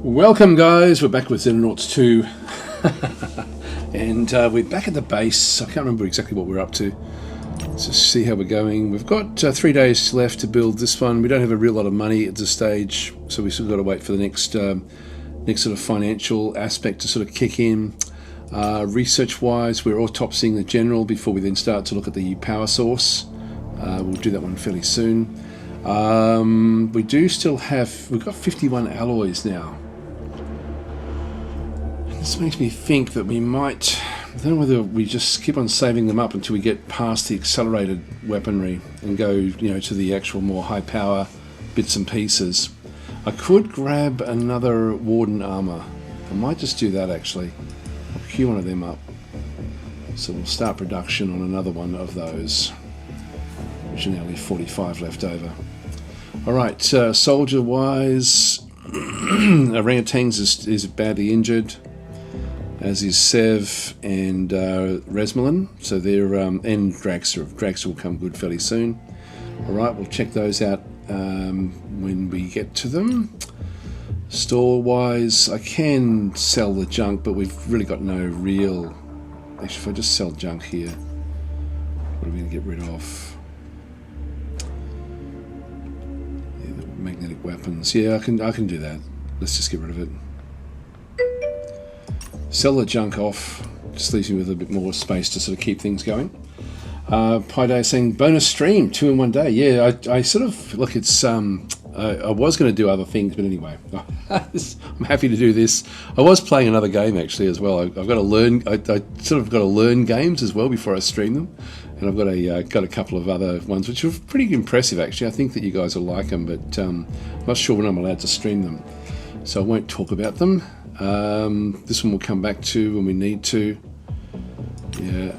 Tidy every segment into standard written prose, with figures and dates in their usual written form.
Welcome guys, we're back with XENONAUTS 2 and we're back at the base. I can't remember exactly what we're up to. Let's just see how we're going. We've got 3 days left to build this one. We don't have a real lot of money at this stage, so we've still got to wait for the next sort of financial aspect to sort of kick in. Research wise, we're autopsying the general before we then start to look at the power source. We'll do that one fairly soon. We do still have, we've got 51 alloys now. This makes me think that we might, I don't know whether we just keep on saving them up until we get past the accelerated weaponry and go, you know, to the actual more high power bits and pieces. I could grab another Warden armor. I might just do that actually. I'll queue one of them up. So we'll start production on another one of those. Which are now only 45 left over. Alright, soldier wise, Orangutans is badly injured, as is Sev and Resmelin, so they're, and Dragster. Dragster will come good fairly soon. Alright, we'll check those out when we get to them. Store wise, I can sell the junk, but we've really got no real, actually if I just sell junk here, what are we going to get rid of? Magnetic weapons. Yeah, I can do that. Let's just get rid of it. Sell the junk off. Just leaves me with a bit more space to sort of keep things going. Paiday saying bonus stream 2 in 1 day. Yeah, I sort of look. It's I was going to do other things, but anyway, I'm happy to do this. I was playing another game actually as well. I've got to learn. I sort of got to learn games as well before I stream them. And I've got a couple of other ones which are pretty impressive actually. I think that you guys will like them, but I'm not sure when I'm allowed to stream them, so I won't talk about them. This one we'll come back to when we need to. Yeah,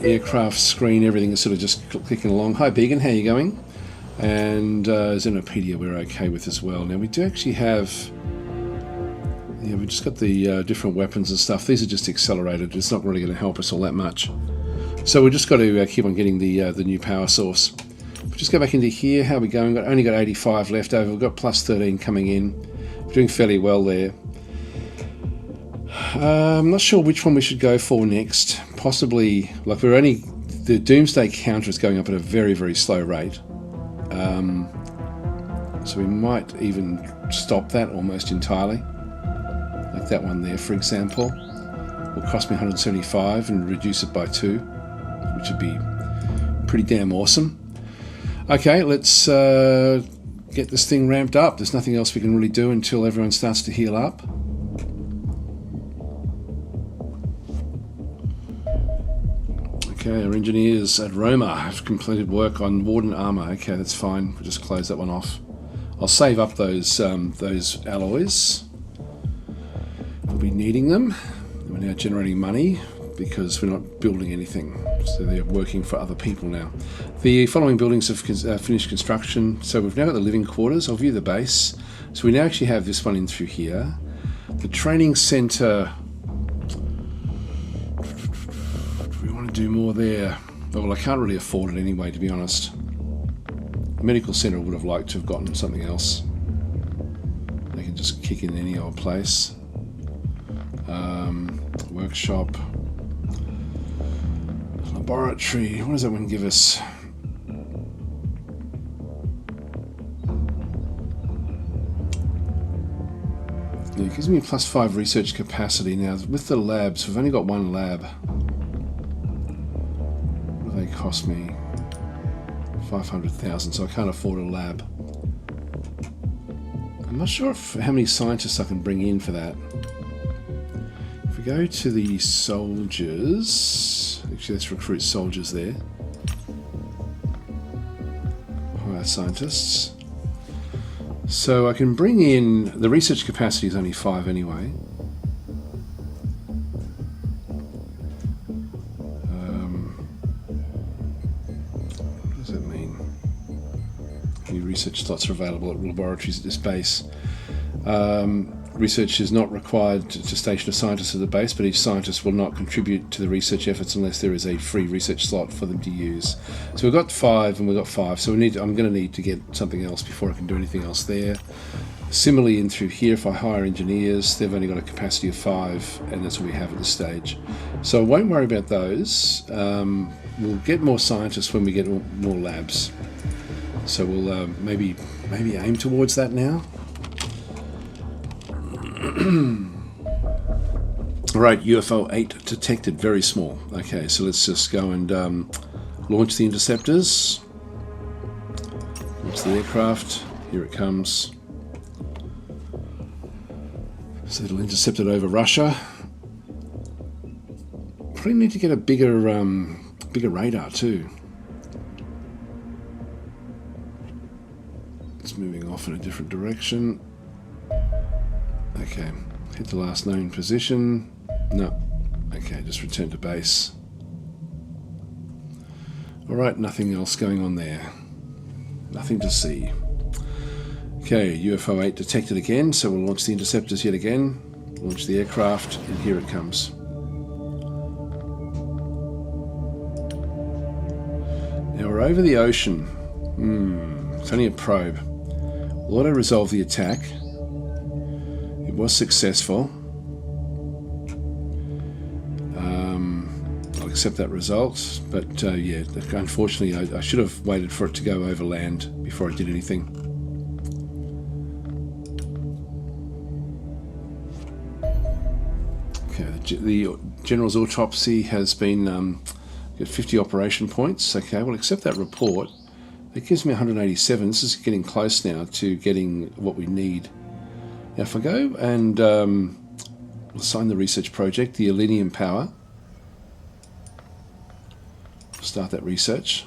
aircraft screen, everything is sort of just clicking along. Hi Began, how are you going? And Xenopedia we're okay with as well. Now we do actually have, yeah, we've just got the different weapons and stuff. These are just accelerated. It's not really going to help us all that much. So we've just got to keep on getting the new power source. We'll just go back into here. How are we going? Only got 85 left over. We've got plus 13 coming in. We're doing fairly well there. I'm not sure which one we should go for next. Possibly, like the Doomsday counter is going up at a very, very slow rate. So we might even stop that almost entirely. Like that one there, for example. Will cost me 175 and reduce it by 2. Which would be pretty damn awesome. Okay, let's get this thing ramped up. There's nothing else we can really do until everyone starts to heal up. Okay, our engineers at Roma have completed work on Warden armor. Okay, that's fine. We'll just close that one off. I'll save up those alloys. We'll be needing them. We're now generating money because we're not building anything, so they're working for other people now. The following buildings have finished construction, so we've now got the living quarters. I'll view the base. So we now actually have this one in through here. The training centre, we want to do more there. Well, I can't really afford it anyway, to be honest. The medical centre would have liked to have gotten something else. They can just kick in any old place. Workshop. Laboratory, what does that one give us? Yeah, it gives me a +5 research capacity. Now with the labs, we've only got one lab. What do they cost me? 500,000, so I can't afford a lab. I'm not sure how many scientists I can bring in for that. If we go to the soldiers, actually let's recruit soldiers there. Hire scientists. So I can bring in, the research capacity is only 5 anyway. What does that mean? Any research slots are available at laboratories at this base. Research is not required to station a scientist at the base, but each scientist will not contribute to the research efforts unless there is a free research slot for them to use. So we've got 5 and we've got 5, so I'm going to need to get something else before I can do anything else there. Similarly, in through here, if I hire engineers, they've only got a capacity of 5, and that's what we have at this stage. So I won't worry about those. We'll get more scientists when we get more labs. So we'll maybe aim towards that now. Right, UFO 8 detected, very small. Okay, so let's just go and launch the interceptors. Launch the aircraft. Here it comes. So it'll intercept it over Russia. Probably need to get a bigger radar too. It's moving off in a different direction. Okay, hit the last known position. No. Okay, just return to base. Alright, nothing else going on there. Nothing to see. Okay, UFO 8 detected again, so we'll launch the interceptors yet again. Launch the aircraft, and here it comes. Now we're over the ocean. It's only a probe. We'll auto-resolve the attack. It was successful. I'll accept that result, but yeah, unfortunately I should have waited for it to go over land before I did anything. Okay, the General's autopsy has been got 50 operation points. Okay, we'll accept that report. It gives me 187. This is getting close now to getting what we need. Now if I go and assign the research project, the Elenium Power, start that research.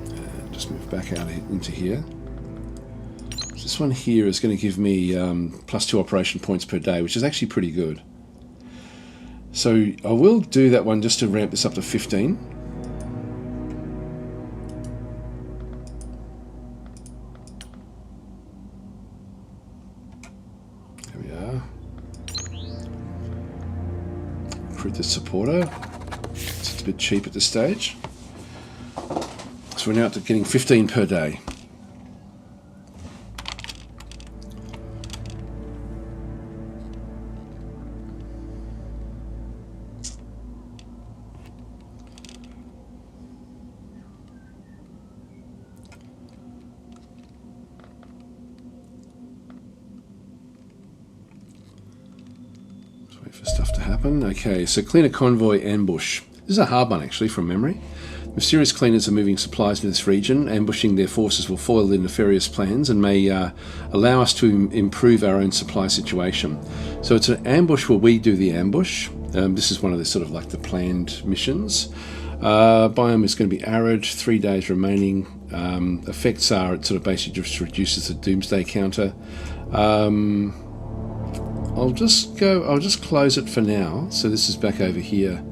And just move back out into here. This one here is going to give me +2 operation points per day, which is actually pretty good. So I will do that one just to ramp this up to 15. There we are. Recruit the supporter. It's a bit cheap at this stage. So we're now to getting 15 per day. Wait for stuff to happen. Okay, so cleaner convoy ambush. This is a hard one actually from memory. Mysterious cleaners are moving supplies into this region. Ambushing their forces will foil their nefarious plans and may allow us to improve our own supply situation. So it's an ambush where we do the ambush. This is one of the sort of like the planned missions. Biome is going to be arid, 3 days remaining. Effects are it sort of basically just reduces the doomsday counter. I'll just close it for now. So this is back over here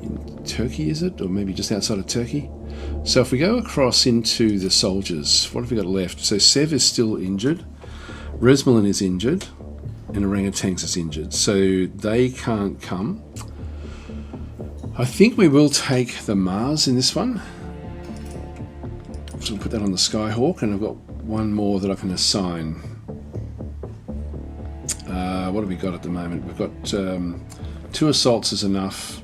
in Turkey, is it? Or maybe just outside of Turkey. So if we go across into the soldiers, what have we got left? So Sev is still injured, Resmelin is injured, and Orangutans is injured. So they can't come. I think we will take the Mars in this one. So we'll put that on the Skyhawk, and I've got one more that I can assign. What have we got at the moment? We've got 2 assaults is enough.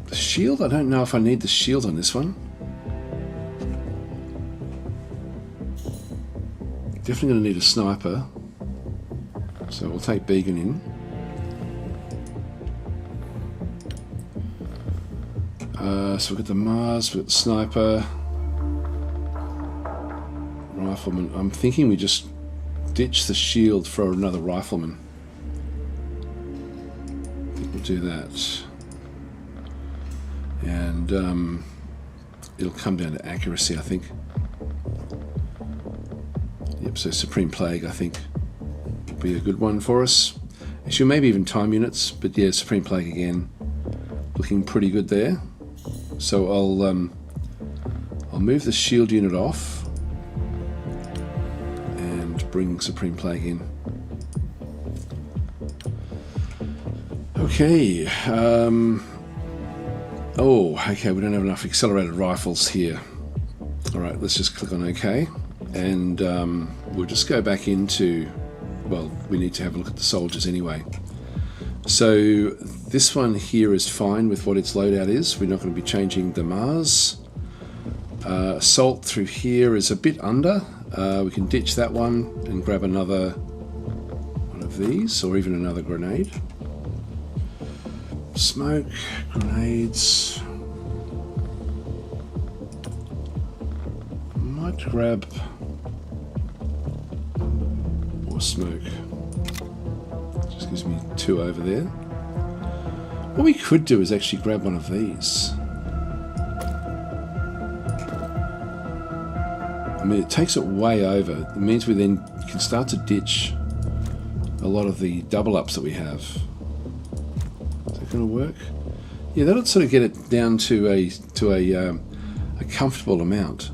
The shield? I don't know if I need the shield on this one. Definitely going to need a sniper. So we'll take Began in. So we've got the Mars, we've got the sniper. Rifleman. I'm thinking we just ditch the shield for another rifleman. I think we'll do that. And it'll come down to accuracy, I think. Yep, so Supreme Plague, I think, will be a good one for us. Actually, maybe even time units, but yeah, Supreme Plague again. Looking pretty good there. So I'll move the shield unit off. Bring Supreme Plague in. Okay. Oh, okay, we don't have enough accelerated rifles here. Alright, let's just click on OK. and we'll just go back into, well, we need to have a look at the soldiers anyway. So this one here is fine with what its loadout is. We're not going to be changing the Mars. Assault through here is a bit under. We can ditch that one and grab another one of these, or even another grenade. Smoke, grenades. Might grab more smoke. Just gives me 2 over there. What we could do is actually grab one of these. I mean, it takes it way over. It means we then can start to ditch a lot of the double ups that we have. Is that going to work? Yeah, that'll sort of get it down to a comfortable amount.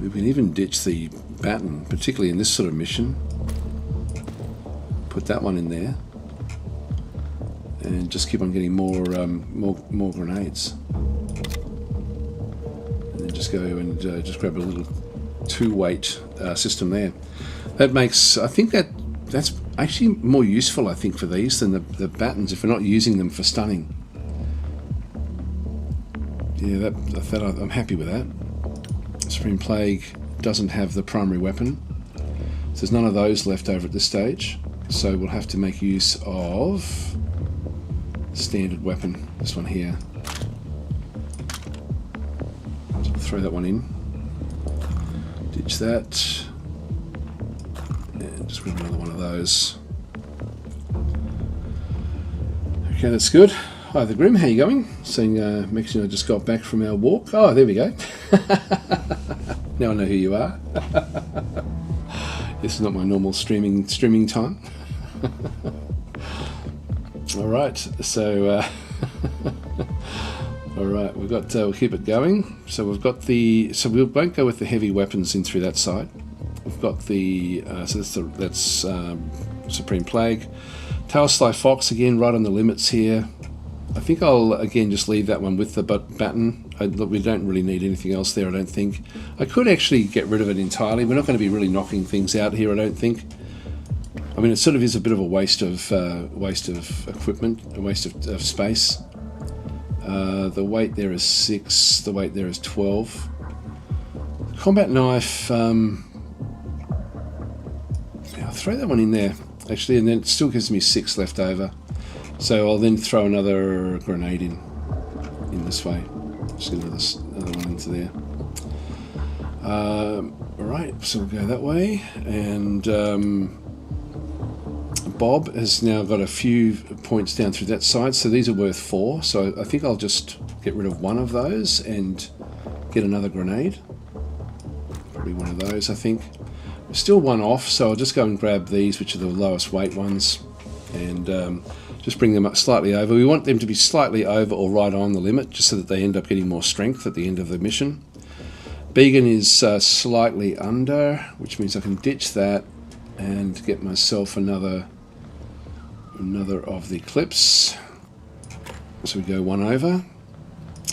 We can even ditch the baton, particularly in this sort of mission. Put that one in there, and just keep on getting more grenades. And then just go and just grab a little 2-weight system there. That makes, I think that's actually more useful, I think, for these than the batons if we're not using them for stunning. Yeah, that I'm happy with that. Supreme Plague doesn't have the primary weapon, so there's none of those left over at this stage, so we'll have to make use of standard weapon, this one here. So we'll throw that one in, ditch that, and just grab another one of those. Okay, that's good. Hi, the Grim, how you going? Seeing Mix and I just got back from our walk. Oh, there we go. Now I know who you are. This is not my normal streaming time. All right, so all right, we've got we'll keep it going. So we've got we won't go with the heavy weapons in through that side. We've got the so that's Supreme Plague, Tailsly Fox again, right on the limits here. I think I'll again just leave that one with the baton. We don't really need anything else there, I don't think. I could actually get rid of it entirely. We're not going to be really knocking things out here, I don't think. I mean, it sort of is a bit of a waste of equipment, a waste of space. The weight there is 6. The weight there is 12. Combat knife. Yeah, I'll throw that one in there actually, and then it still gives me 6 left over. So I'll then throw another grenade in this way. Just get another one into there. Alright, so we'll go that way. And Bob has now got a few points down through that side. So these are worth 4. So I think I'll just get rid of one of those and get another grenade. Probably one of those, I think. We're still 1 off, so I'll just go and grab these, which are the lowest weight ones. And just bring them up slightly over. We want them to be slightly over or right on the limit, just so that they end up getting more strength at the end of the mission. Began is slightly under, which means I can ditch that and get myself another of the clips. So we go 1 over.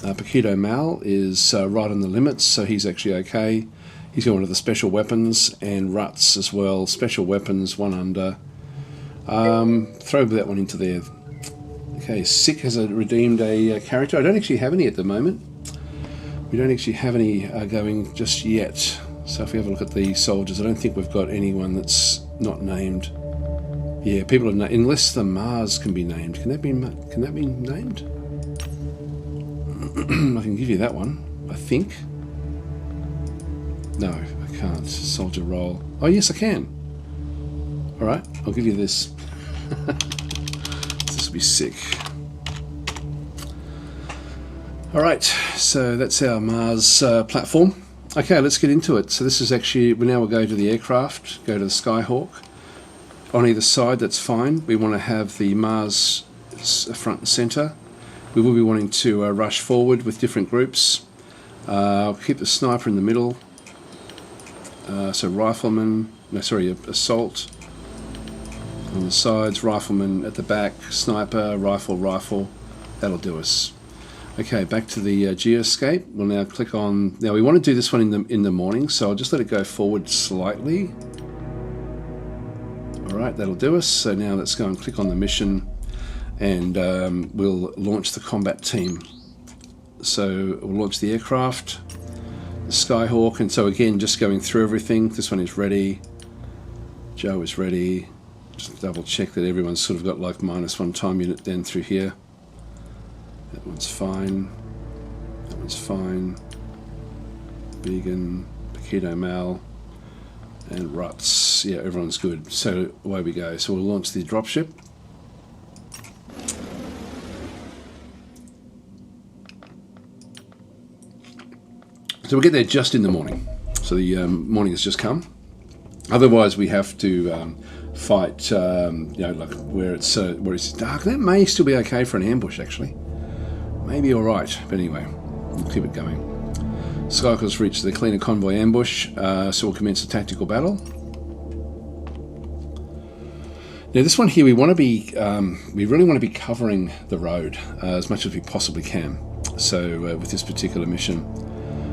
Paquito Mal is right on the limits, so he's actually okay. He's got one of the special weapons, and Ruts as well. Special weapons, 1 under. Throw that one into there. Okay, Sick has redeemed a character. I don't actually have any at the moment. We don't actually have any going just yet. So if we have a look at the soldiers, I don't think we've got anyone that's not named. Yeah, people are unless the Mars can be named. Can that be named? I can give you that one, I think. No, I can't. Soldier roll. Oh yes, I can. All right, I'll give you this. This will be sick. All right, so that's our Mars platform. Okay, let's get into it. So this is actually, we'll go to the aircraft, go to the Skyhawk. On either side, that's fine. We want to have the Mars front and center. We will be wanting to rush forward with different groups. I'll keep the sniper in the middle. So rifleman, assault on the sides, rifleman at the back, sniper, rifle, that'll do us. Okay, back to the geoscape. We'll now click on. Now we want to do this one in the morning, so I'll just let it go forward slightly. All right, that'll do us. So now let's go and click on the mission, and we'll launch the combat team. So we'll launch the aircraft, the Skyhawk, and so again, just going through everything. This one is ready. Joe is ready. Just double check that everyone's sort of got like -1 time unit then through here. That one's fine. That one's fine. Vegan, Paquito Mal, and Ruts. Yeah, everyone's good. So away we go. So we'll launch the dropship. So we'll get there just in the morning. So the morning has just come. Otherwise, we have to fight, you know, like where it's dark. That may still be okay for an ambush, actually. Maybe all right, but anyway, we'll keep it going. Skyhawk's reached the cleaner convoy ambush, so we'll commence a tactical battle. Now, this one here, we want to be, we really want to be covering the road as much as we possibly can. So with this particular mission.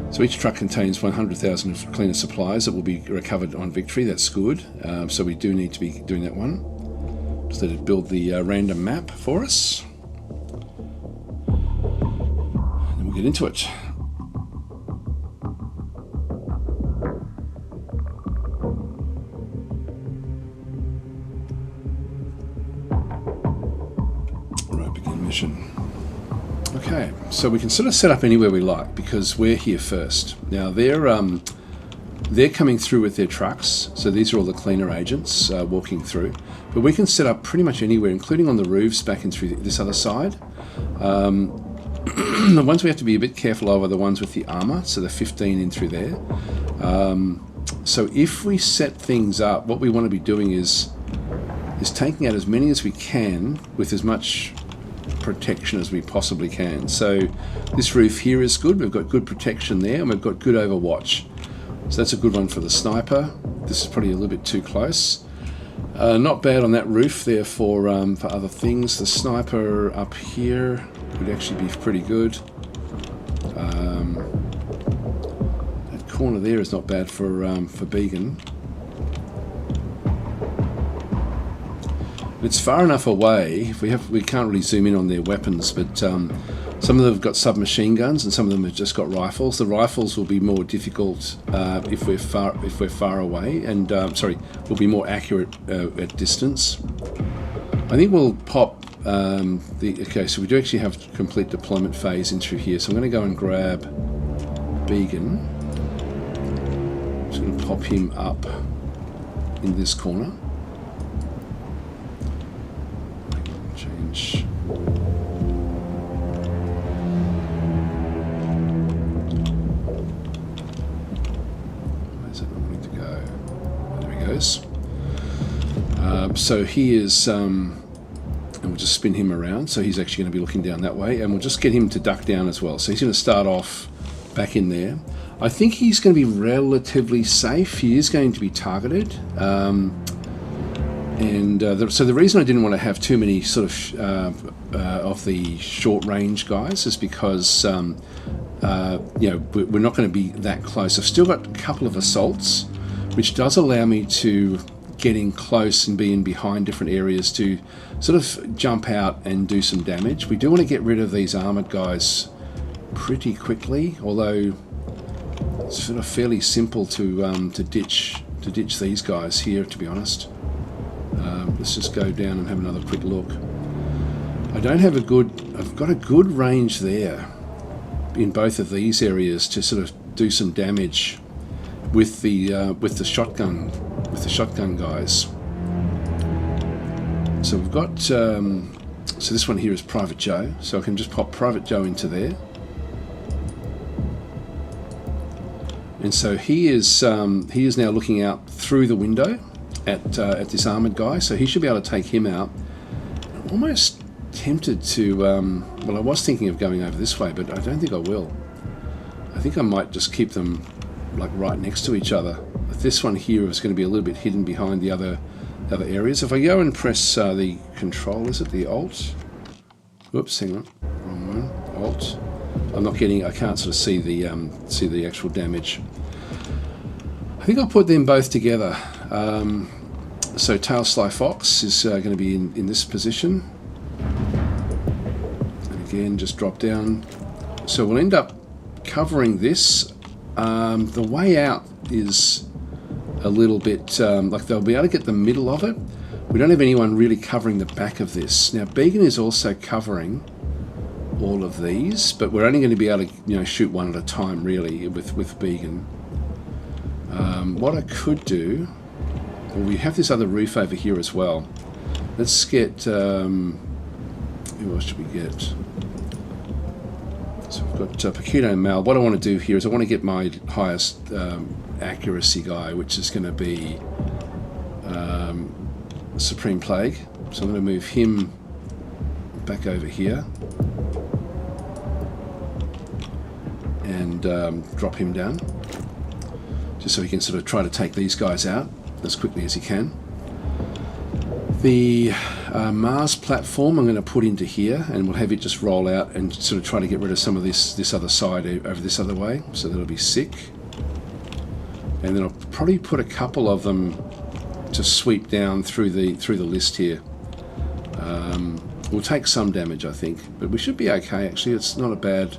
So each truck contains 100,000 of cleaner supplies that will be recovered on victory. That's good. So we do need to be doing that one. Just let it build the random map for us. And we'll get into it. All right, begin mission. Okay, so we can sort of set up anywhere we like because we're here first. Now they're coming through with their trucks, so these are all the cleaner agents walking through. But we can set up pretty much anywhere, including on the roofs back in through this other side. The ones we have to be a bit careful of are the ones with the armor, so the 15 in through there. So if we set things up, what we want to be doing is taking out as many as we can with as much protection as we possibly can. So this roof here is good. We've got good protection there, and we've got good overwatch. So that's a good one for the sniper. This is probably a little bit too close. Not bad on that roof there for other things. The sniper up here would actually be pretty good. That corner there is not bad for Began. It's far enough away. We can't really zoom in on their weapons, but some of them have got submachine guns and some of them have just got rifles. The rifles will be more difficult if we're far away, and will be more accurate at distance. I think we'll pop okay. So we do actually have complete deployment phase in through here. So I'm going to go and grab Began. I'm just going to pop him up in this corner. Change. Where's it wanting to go? There he goes. So he is, and we'll just spin him around. So he's actually going to be looking down that way, and we'll just get him to duck down as well. So he's going to start off back in there. I think he's going to be relatively safe. He is going to be targeted. So the reason I didn't want to have too many sort of the short range guys is because you know, we're not going to be that close. I've still got a couple of assaults, which does allow me to get in close and be in behind different areas to sort of jump out and do some damage. We do want to get rid of these armored guys pretty quickly, although it's sort of fairly simple to ditch these guys here, to be honest. Let's just go down and have another quick look. I've got a good range there in both of these areas to sort of do some damage with the shotgun guys. So we've got so this one here is Private Joe, so I can just pop Private Joe into there. And so he is now looking out through the window at this armoured guy, so he should be able to take him out. I'm almost tempted to, well, I was thinking of going over this way, but I don't think I will. I think I might just keep them like right next to each other. But this one here is going to be a little bit hidden behind the other areas. If I go and press the control, is it the Alt? Whoops, hang on, wrong one. Alt. I'm not getting. I can't sort of see the actual damage. I think I'll put them both together. So Tail Sly Fox is going to be in this position. And again, just drop down. So we'll end up covering this. The way out is a little bit like they'll be able to get the middle of it. We don't have anyone really covering the back of this. Now Began is also covering all of these, but we're only going to be able to shoot one at a time really with Began. What I could do, well, we have this other roof over here as well. Let's get who else should we get? So we've got Paquito Mal. What I want to do here is I want to get my highest accuracy guy, which is going to be Supreme Plague. So I'm going to move him back over here and drop him down, just so he can sort of try to take these guys out as quickly as he can. The Mars platform I'm going to put into here, and we'll have it just roll out and sort of try to get rid of some of this other side over this other way, so that'll be sick. And then I'll probably put a couple of them to sweep down through the list here. We'll take some damage, I think, but we should be okay. Actually, it's not a bad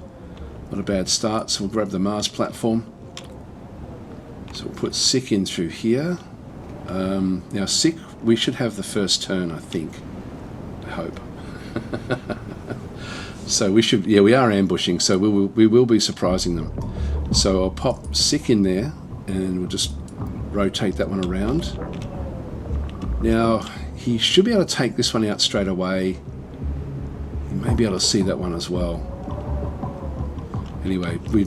start. So we'll grab the Mars platform. So we'll put Sick in through here. Now Sick, we should have the first turn, I think. I hope. So we should, yeah, we are ambushing, so we will be surprising them. So I'll pop Sick in there, and we'll just rotate that one around. Now he should be able to take this one out straight away. You may be able to see that one as well. Anyway, we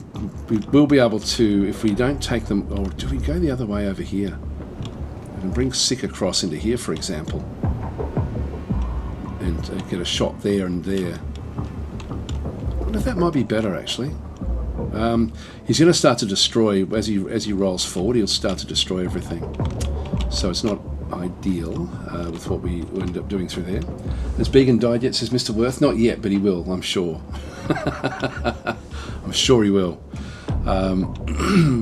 will be able to, if we don't take them, or do we go the other way over here? We can bring Sick across into here, for example, and get a shot there and there. I wonder if that might be better, actually. He's going to start to destroy, as he rolls forward, he'll start to destroy everything. So it's not ideal with what we end up doing through there. Has Began died yet, says Mr. Worth? Not yet, but he will, I'm sure. I'm sure he will.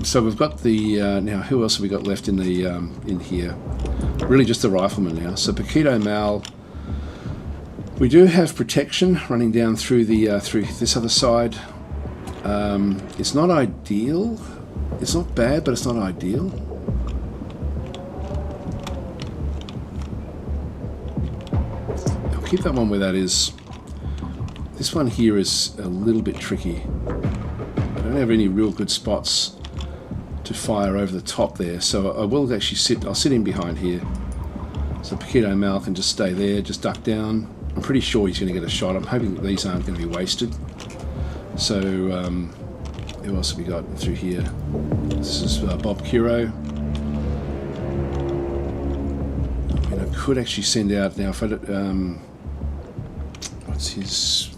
So we've got the now who else have we got left in the in here? Really just the rifleman now. So Paquito Mal. We do have protection running down through the through this other side. It's not ideal. It's not bad, but it's not ideal. I'll keep that one where that is. This one here is a little bit tricky. I don't have any real good spots to fire over the top there, so I will actually I'll sit in behind here. So Paquito Mal can just stay there, just duck down. I'm pretty sure he's going to get a shot. I'm hoping that these aren't going to be wasted. So, who else have we got through here? This is Bob Curo. I mean, I could actually send out now. If I what's his?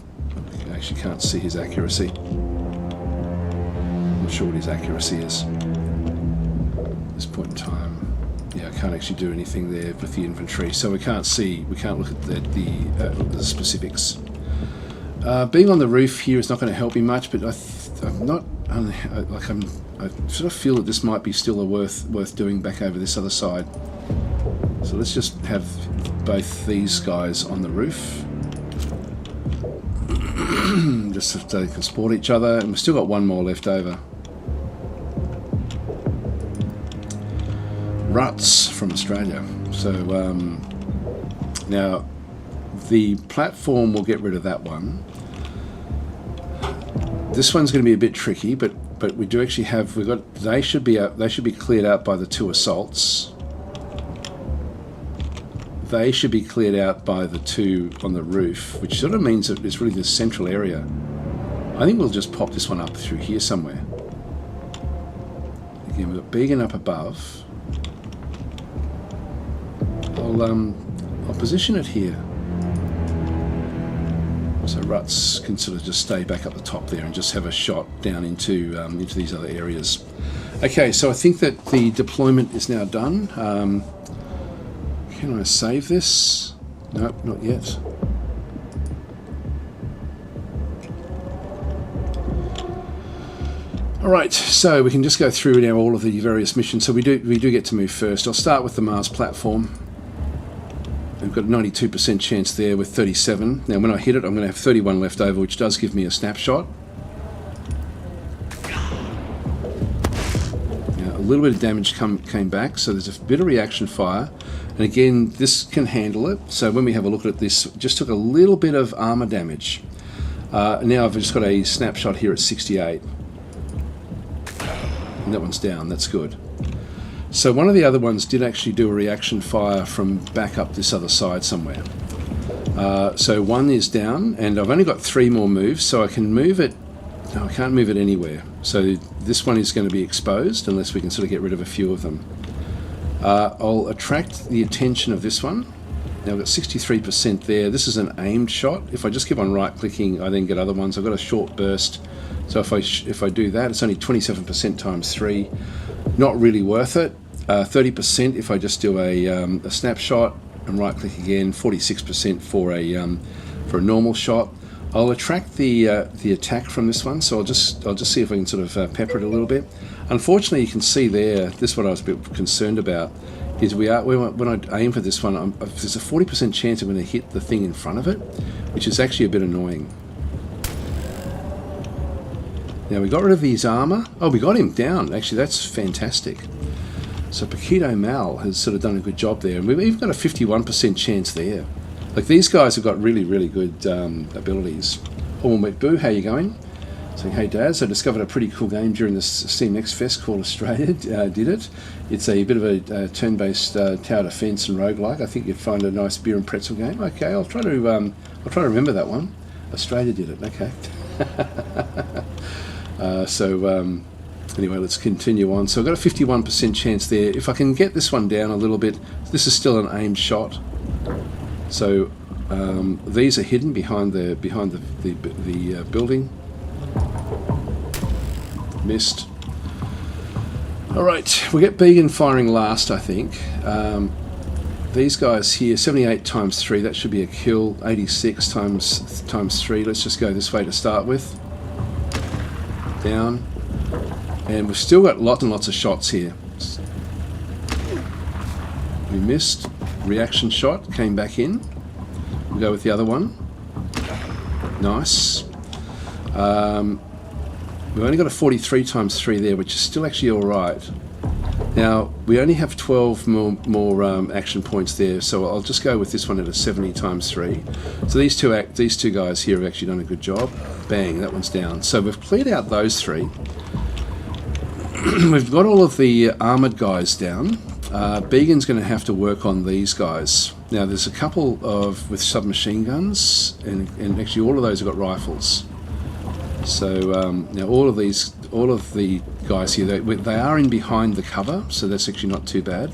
I actually can't see his accuracy. I'm not sure what his accuracy is at this point in time. Yeah, I can't actually do anything there with the infantry, so we can't see. We can't look at the specifics. Being on the roof here is not going to help me much, but I'm not. I sort of feel that this might be still worth doing back over this other side. So let's just have both these guys on the roof, just so they can support each other, and we've still got one more left over. Ruts from Australia. So now the platform will get rid of that one. This one's going to be a bit tricky, but we do actually have they should be cleared out by the two assaults. They should be cleared out by the two on the roof, which sort of means that it's really the central area. I think we'll just pop this one up through here somewhere. Again, we've got Began up above. I'll position it here. So Ruts can sort of just stay back up the top there and just have a shot down into these other areas. Okay, so I think that the deployment is now done. Can I save this? Nope, not yet. Alright, so we can just go through now all of the various missions. So we do get to move first. I'll start with the Mars platform. We've got a 92% chance there with 37. Now when I hit it, I'm going to have 31 left over, which does give me a snapshot. Now, a little bit of damage came back, so there's a bit of reaction fire. And again, this can handle it. So when we have a look at this, just took a little bit of armor damage. Now I've just got a snapshot here at 68. And that one's down, that's good. So one of the other ones did actually do a reaction fire from back up this other side somewhere. So one is down, and I've only got 3 more moves, so I can move it. No, I can't move it anywhere. So this one is going to be exposed unless we can sort of get rid of a few of them. I'll attract the attention of this one. Now I've got 63% there. This is an aimed shot. If I just keep on right clicking, I then get other ones. I've got a short burst. So if I do that, it's only 27% times 3. Not really worth it. 30% if I just do a snapshot and right click again. 46% for a normal shot. I'll attract the attack from this one. So I'll just see if I can sort of pepper it a little bit. Unfortunately, you can see there. This is what I was a bit concerned about. Is when I aim for this one, there's a 40% chance I'm going to hit the thing in front of it, which is actually a bit annoying. Now we got rid of his armor. Oh, we got him down. Actually, that's fantastic. So Paquito Mal has sort of done a good job there. And we've even got a 51% chance there. Like, these guys have got really, really good abilities. Oh, Boo, how you going? Saying, hey Daz, I discovered a pretty cool game during the CMX Fest called Australia. Did it? It's a bit of a turn-based tower defense and roguelike. I think you'd find a nice beer and pretzel game. Okay, I'll try to remember that one. Australia did it. Okay. Anyway, let's continue on. So I've got a 51% chance there. If I can get this one down a little bit, this is still an aimed shot. So these are hidden behind the building. Missed. All right, we get Began firing last, I think. These guys here, 78 times 3, that should be a kill. 86 times 3. Let's just go this way to start with. Down. And we've still got lots and lots of shots here. We missed. Reaction shot, came back in. We'll go with the other one. Nice. We've only got a 43 times 3 there, which is still actually alright. Now, we only have 12 more action points there, so I'll just go with this one at a 70 times 3. So these two guys here have actually done a good job. Bang, that one's down. So we've cleared out those 3. We've got all of the armoured guys down. Began's going to have to work on these guys. Now, there's a couple with submachine guns, and actually all of those have got rifles. So now all of the guys here, they are in behind the cover, so that's actually not too bad.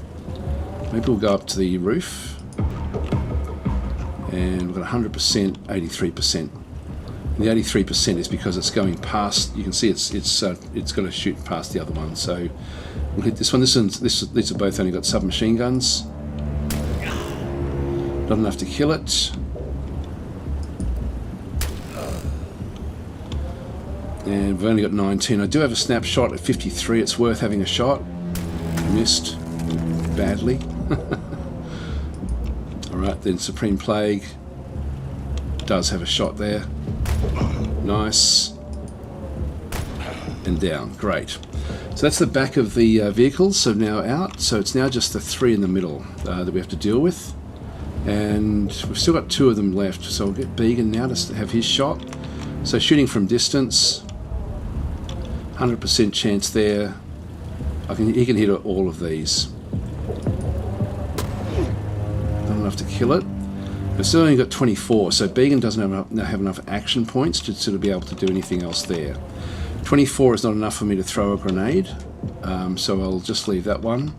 Maybe we'll go up to the roof, and we've got 100%, 83%. And the 83% is because it's going past. You can see it's going to shoot past the other one. So we'll hit this one. These are both only got submachine guns. Not enough to kill it. And we've only got 19. I do have a snapshot at 53. It's worth having a shot. Missed badly. Alright, then Supreme Plague does have a shot there. Nice. And down. Great. So that's the back of the vehicles. So now out. So it's now just the 3 in the middle that we have to deal with. And we've still got 2 of them left. So we'll get Began now to have his shot. So shooting from distance. 100% chance there. He can hit all of these. Not enough to kill it. We've still only got 24, so Began doesn't have enough action points to sort of be able to do anything else there. 24 is not enough for me to throw a grenade, so I'll just leave that one.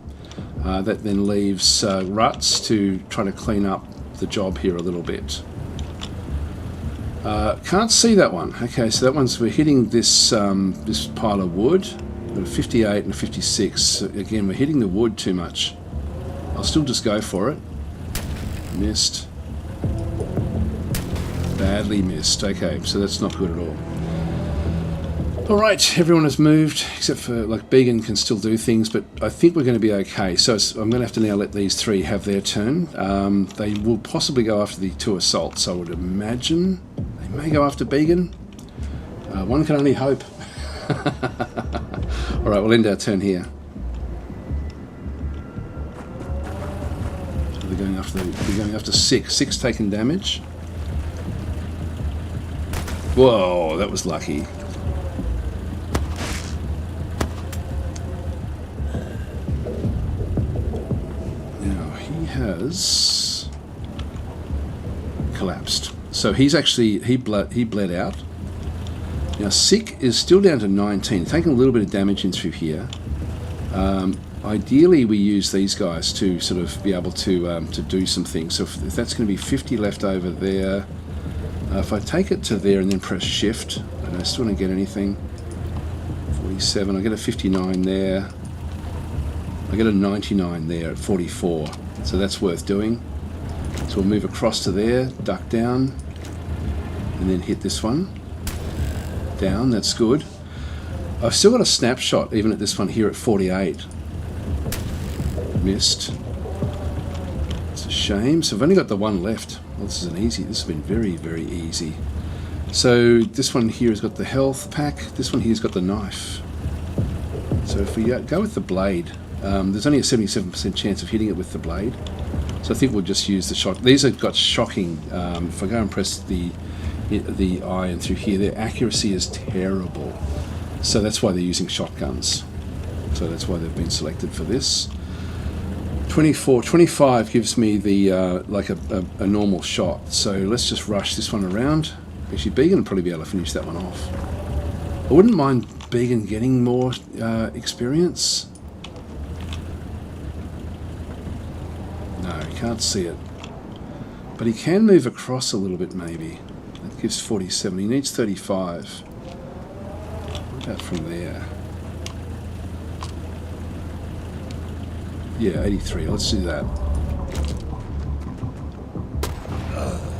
That then leaves Ruts to try to clean up the job here a little bit. Can't see that one. Okay, so that one's, we're hitting this this pile of wood. We've got a 58 and a 56. So again, we're hitting the wood too much. I'll still just go for it. Missed. Badly missed. Okay, so that's not good at all. All right, everyone has moved except for like Began can still do things, but I think we're going to be okay. So I'm going to have to now let these three have their turn. They will possibly go after the 2 assaults. I would imagine they may go after Began. One can only hope. All right, we'll end our turn here. So they're going after 6. 6 taking damage. Whoa, that was lucky. Has collapsed, so he's actually he bled out. Now Sick is still down to 19, taking a little bit of damage in through here. Ideally we use these guys to sort of be able to do some things. So if that's going to be 50 left over there, if I take it to there and then press shift, and I still don't get anything. 47, I get a 59 there, I get a 99 there at 44. So that's worth doing. So we'll move across to there, duck down, and then hit this one. Down, that's good. I've still got a snapshot even at this one here at 48. Missed. It's a shame. So I've only got the one left. Well, this is an easy. This has been very, very easy. So this one here has got the health pack. This one here's got the knife. So if we go with the blade, there's only a 77% chance of hitting it with the blade, so I think we'll just use the shot. These have got shocking. If I go and press the eye and through here, their accuracy is terrible. So that's why they're using shotguns. So that's why they've been selected for this. 25 gives me the like a normal shot. So let's just rush this one around. Actually, Began will probably be able to finish that one off. I wouldn't mind Began getting more experience. Can't see it, but he can move across a little bit maybe. That gives 47. He needs 35. What about from there? Yeah, 83. Let's do that.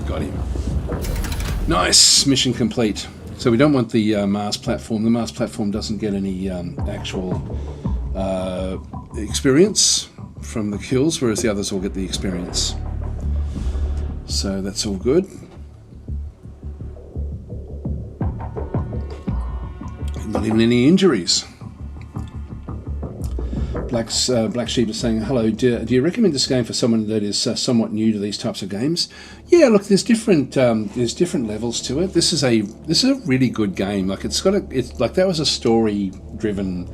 Got him. Nice. Mission complete. So we don't want the Mars platform. The Mars platform doesn't get any actual experience from the kills, whereas the others will get the experience. So that's all good. Not even any injuries. Black Sheep is saying, hello, do you recommend this game for someone that is somewhat new to these types of games? Yeah, look, there's different levels to it. This is a really good game. Like it's like that was a story driven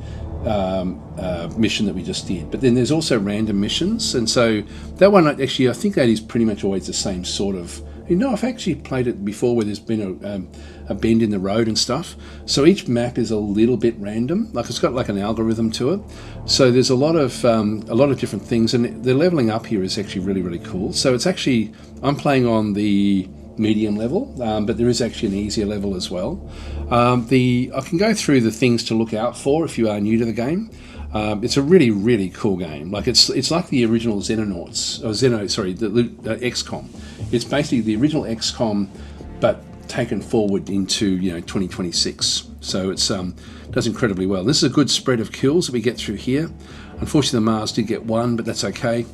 mission that we just did, but then there's also random missions, and so that one actually I think that is pretty much always the same sort of. I've actually played it before where there's been a bend in the road and stuff, so each map is a little bit random, like it's got like an algorithm to it, so there's a lot of different things, and the leveling up here is actually really, really cool. So it's actually, I'm playing on the medium level, but there is actually an easier level as well. I can go through the things to look out for if you are new to the game. It's a really, really cool game. Like it's like the original XENONAUTS, or the XCOM. It's basically the original XCOM, but taken forward into 2026. So it's does incredibly well. This is a good spread of kills that we get through here. Unfortunately, the Mars did get one, but that's okay.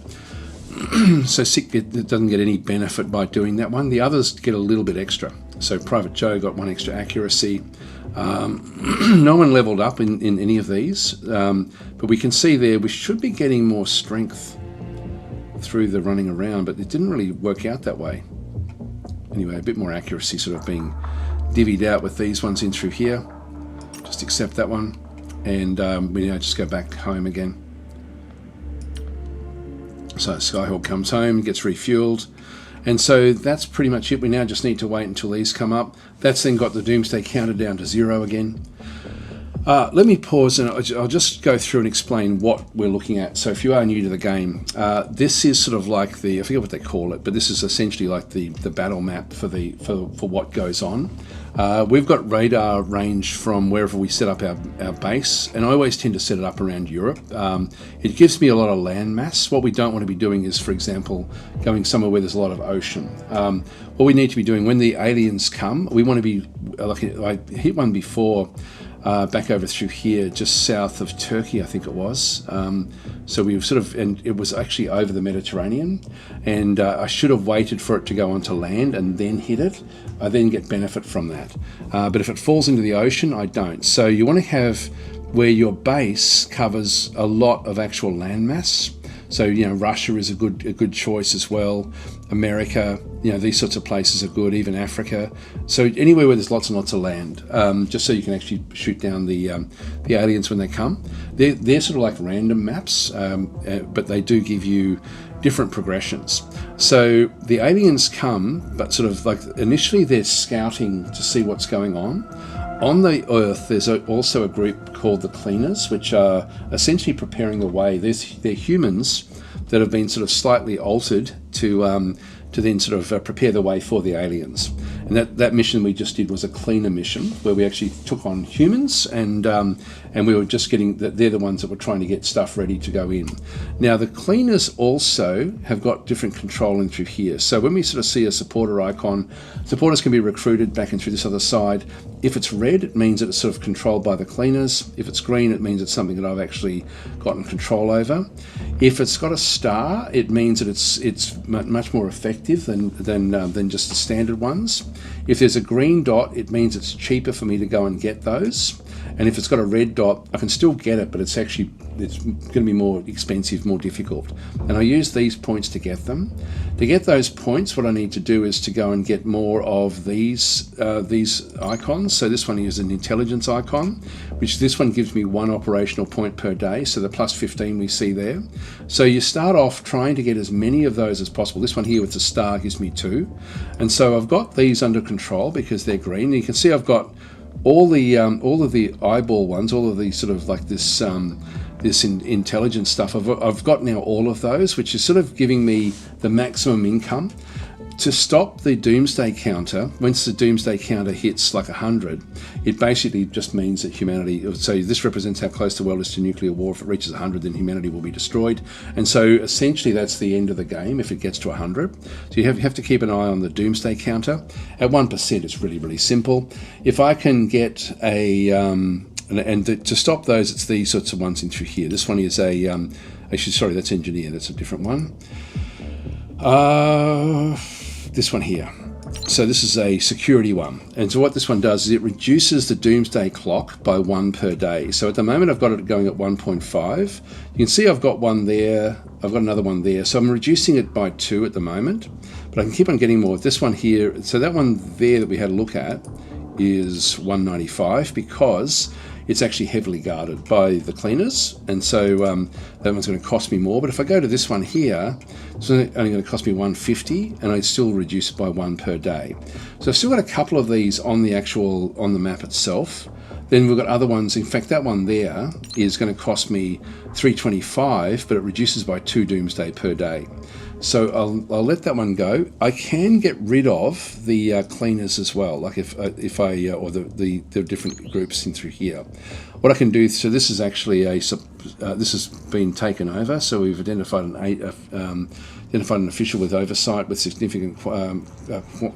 So Sick doesn't get any benefit by doing that one. The others get a little bit extra. So Private Joe got 1 extra accuracy. No one leveled up in any of these, but we can see there we should be getting more strength through the running around, but it didn't really work out that way. Anyway, a bit more accuracy sort of being divvied out with these ones in through here. Just accept that one, and we now just go back home again. So Skyhawk comes home, gets refueled, and so that's pretty much it. We now just need to wait until these come up. That's then got the Doomsday counter down to 0 again. Let me pause and I'll just go through and explain what we're looking at. So if you are new to the game, this is sort of like I forget what they call it, but this is essentially like the battle map for what goes on. We've got radar range from wherever we set up our base, and I always tend to set it up around Europe. It gives me a lot of land mass. What we don't want to be doing is, for example, going somewhere where there's a lot of ocean. What we need to be doing when the aliens come, we want to be, like I hit one before, back over through here, just south of Turkey, I think it was. So we were sort of, and it was actually over the Mediterranean, and I should have waited for it to go onto land and then hit it. I then get benefit from that. But if it falls into the ocean, I don't. So you want to have where your base covers a lot of actual landmass. So, you know, Russia is a good choice as well. America, you know, these sorts of places are good, even Africa. So anywhere where there's lots and lots of land, just so you can actually shoot down the aliens when they come. They're sort of like random maps, but they do give you different progressions. So the aliens come, but sort of like initially they're scouting to see what's going on. On the Earth, there's also a group called the Cleaners, which are essentially preparing the way. They're humans that have been sort of slightly altered to then sort of prepare the way for the aliens. And that mission we just did was a cleaner mission, where we actually took on humans, and we were just getting, they're the ones that were trying to get stuff ready to go in. Now the Cleaners also have got different control in through here. So when we sort of see a supporter icon, supporters can be recruited back in through this other side. If it's red, it means that it's sort of controlled by the Cleaners. If it's green, it means it's something that I've actually gotten control over. If it's got a star, it means that it's much more effective than just the standard ones. If there's a green dot, it means it's cheaper for me to go and get those. And if it's got a red dot, I can still get it, but it's going to be more expensive, more difficult. And I use these points to get them. To get those points, what I need to do is to go and get more of these icons. So this one is an intelligence icon, which this one gives me 1 operational point per day. So the plus 15 we see there. So you start off trying to get as many of those as possible. This one here with the star gives me 2. And so I've got these under control because they're green. And you can see I've got all of the eyeball ones, all of these sort of like this intelligence stuff. I've got now all of those, which is sort of giving me the maximum income. To stop the doomsday counter, once the doomsday counter hits like 100, it basically just means that humanity, so this represents how close the world is to nuclear war. If it reaches 100, then humanity will be destroyed. And so essentially that's the end of the game if it gets to 100. So you have to keep an eye on the doomsday counter. At 1%, it's really, really simple. If I can get to stop those, it's these sorts of ones in through here. This one is sorry, that's engineer, that's a different one. This one here. So this is a security one. And so what this one does is it reduces the doomsday clock by 1 per day. So at the moment I've got it going at 1.5. You can see I've got one there. I've got another one there. So I'm reducing it by 2 at the moment, but I can keep on getting more. This one here, so that one there that we had a look at is 195 because it's actually heavily guarded by the Cleaners, and so that one's going to cost me more. But if I go to this one here, it's only going to cost me 150, and I still reduce it by 1 per day. So I've still got a couple of these on the map itself. Then we've got other ones. In fact, that one there is going to cost me 325, but it reduces by 2 doomsday per day. So I'll let that one go. I can get rid of the Cleaners as well, like if I or the different groups in through here. What I can do, so this is actually this has been taken over. So we've identified an official with oversight with significant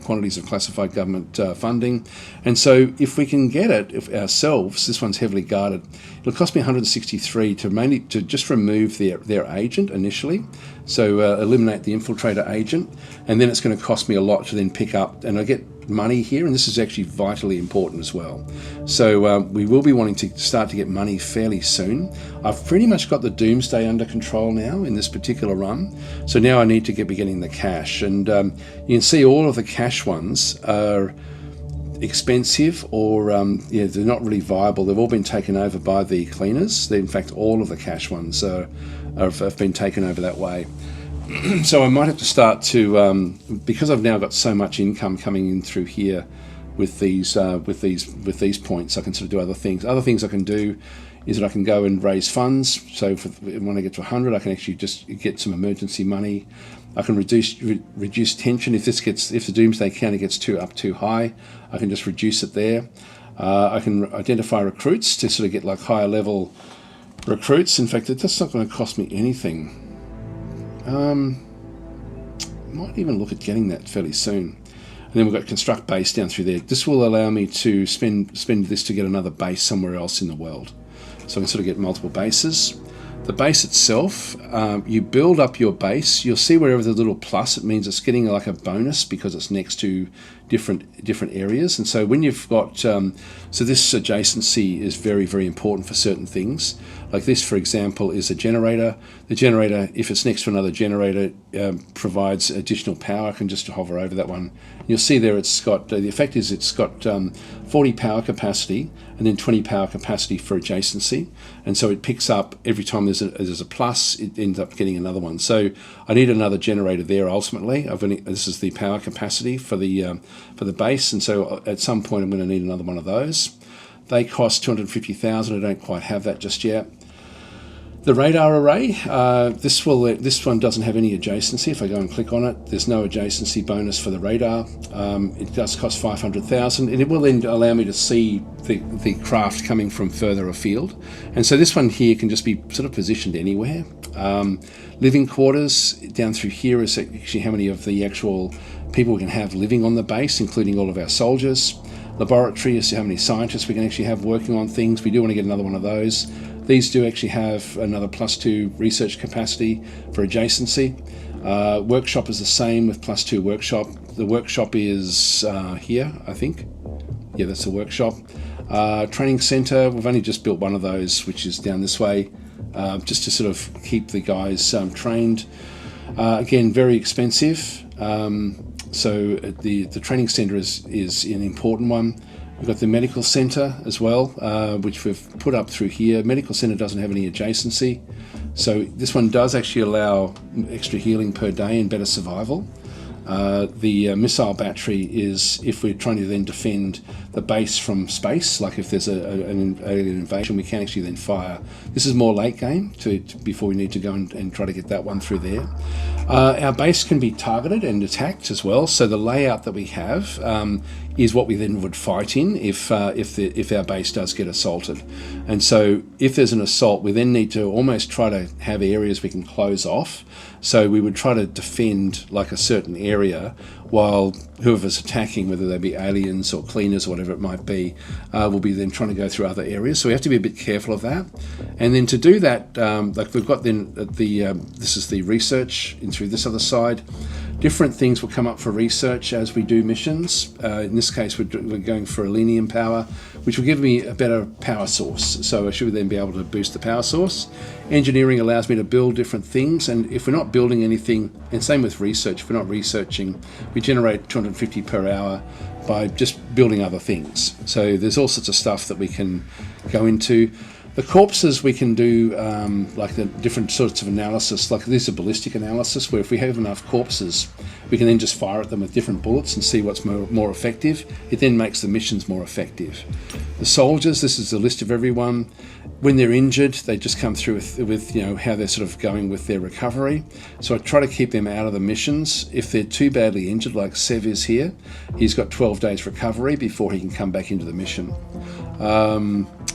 quantities of classified government funding. And so if we can get it ourselves, this one's heavily guarded. It'll cost me 163 to just remove their agent initially. So eliminate the infiltrator agent, and then it's going to cost me a lot to then pick up, and I get money here, and this is actually vitally important as well. So we will be wanting to start to get money fairly soon. I've pretty much got the doomsday under control now in this particular run, so now I need to be getting the cash, and you can see all of the cash ones are expensive, or they're not really viable. They've all been taken over by the Cleaners. In fact, all of the cash ones have been taken over that way. So I might have to start to, because I've now got so much income coming in through here with these points, I can sort of do other things. Other things I can do is that I can go and raise funds. So when I get to 100, I can actually just get some emergency money. I can reduce tension if the doomsday counter gets too high. I can just reduce it there. I can identify recruits to sort of get like higher level recruits. In fact, that's not going to cost me anything. Might even look at getting that fairly soon. And then we've got construct base down through there. This will allow me to spend this to get another base somewhere else in the world. So I can sort of get multiple bases. The base itself, you build up your base. You'll see wherever the little plus, it means it's getting like a bonus because it's next to different areas. And so when you've got, so this adjacency is very, very important for certain things. Like this, for example, is a generator. The generator, if it's next to another generator, provides additional power. I can just hover over that one. You'll see there it's got, the effect is it's got 40 power capacity and then 20 power capacity for adjacency. And so it picks up every time there's a plus, it ends up getting another one. So I need another generator there ultimately. This is the power capacity for the base. And so at some point I'm going to need another one of those. They cost 250,000. I don't quite have that just yet. The radar array, this one doesn't have any adjacency. If I go and click on it, there's no adjacency bonus for the radar. It does cost 500,000, and it will then allow me to see the craft coming from further afield. And so this one here can just be sort of positioned anywhere. Living quarters down through here is actually how many of the actual people we can have living on the base, including all of our soldiers. Laboratory is how many scientists we can actually have working on things. We do want to get another one of those. These do actually have another +2 research capacity for adjacency. Workshop is the same with +2 workshop. The workshop is here, I think. Yeah, that's the workshop. Training center, we've only just built one of those, which is down this way, just to sort of keep the guys trained. Again, very expensive. So the training center is an important one. We've got the medical center as well, which we've put up through here. Medical center doesn't have any adjacency. So this one does actually allow extra healing per day and better survival. The missile battery is if we're trying to then defend the base from space, like if there's an alien invasion, we can actually then fire. This is more late game before we need to go and try to get that one through there. Our base can be targeted and attacked as well. So the layout that we have is what we then would fight in if our base does get assaulted. And so if there's an assault, we then need to almost try to have areas we can close off. So we would try to defend like a certain area while whoever's attacking, whether they be aliens or cleaners or whatever it might be, will be then trying to go through other areas. So we have to be a bit careful of that. And then to do that, like we've got then this is the research in through this other side. Different things will come up for research as we do missions. In this case, we're going for a selenium power, which will give me a better power source. So I should then be able to boost the power source. Engineering allows me to build different things, and if we're not building anything, and same with research, if we're not researching, we generate 250 per hour by just building other things. So there's all sorts of stuff that we can go into. The corpses we can do like the different sorts of analysis, like this is a ballistic analysis where if we have enough corpses, we can then just fire at them with different bullets and see what's more effective. It then makes the missions more effective. The soldiers, this is the list of everyone. When they're injured, they just come through with how they're sort of going with their recovery. So I try to keep them out of the missions. If they're too badly injured, like Sev is here, he's got 12 days recovery before he can come back into the mission.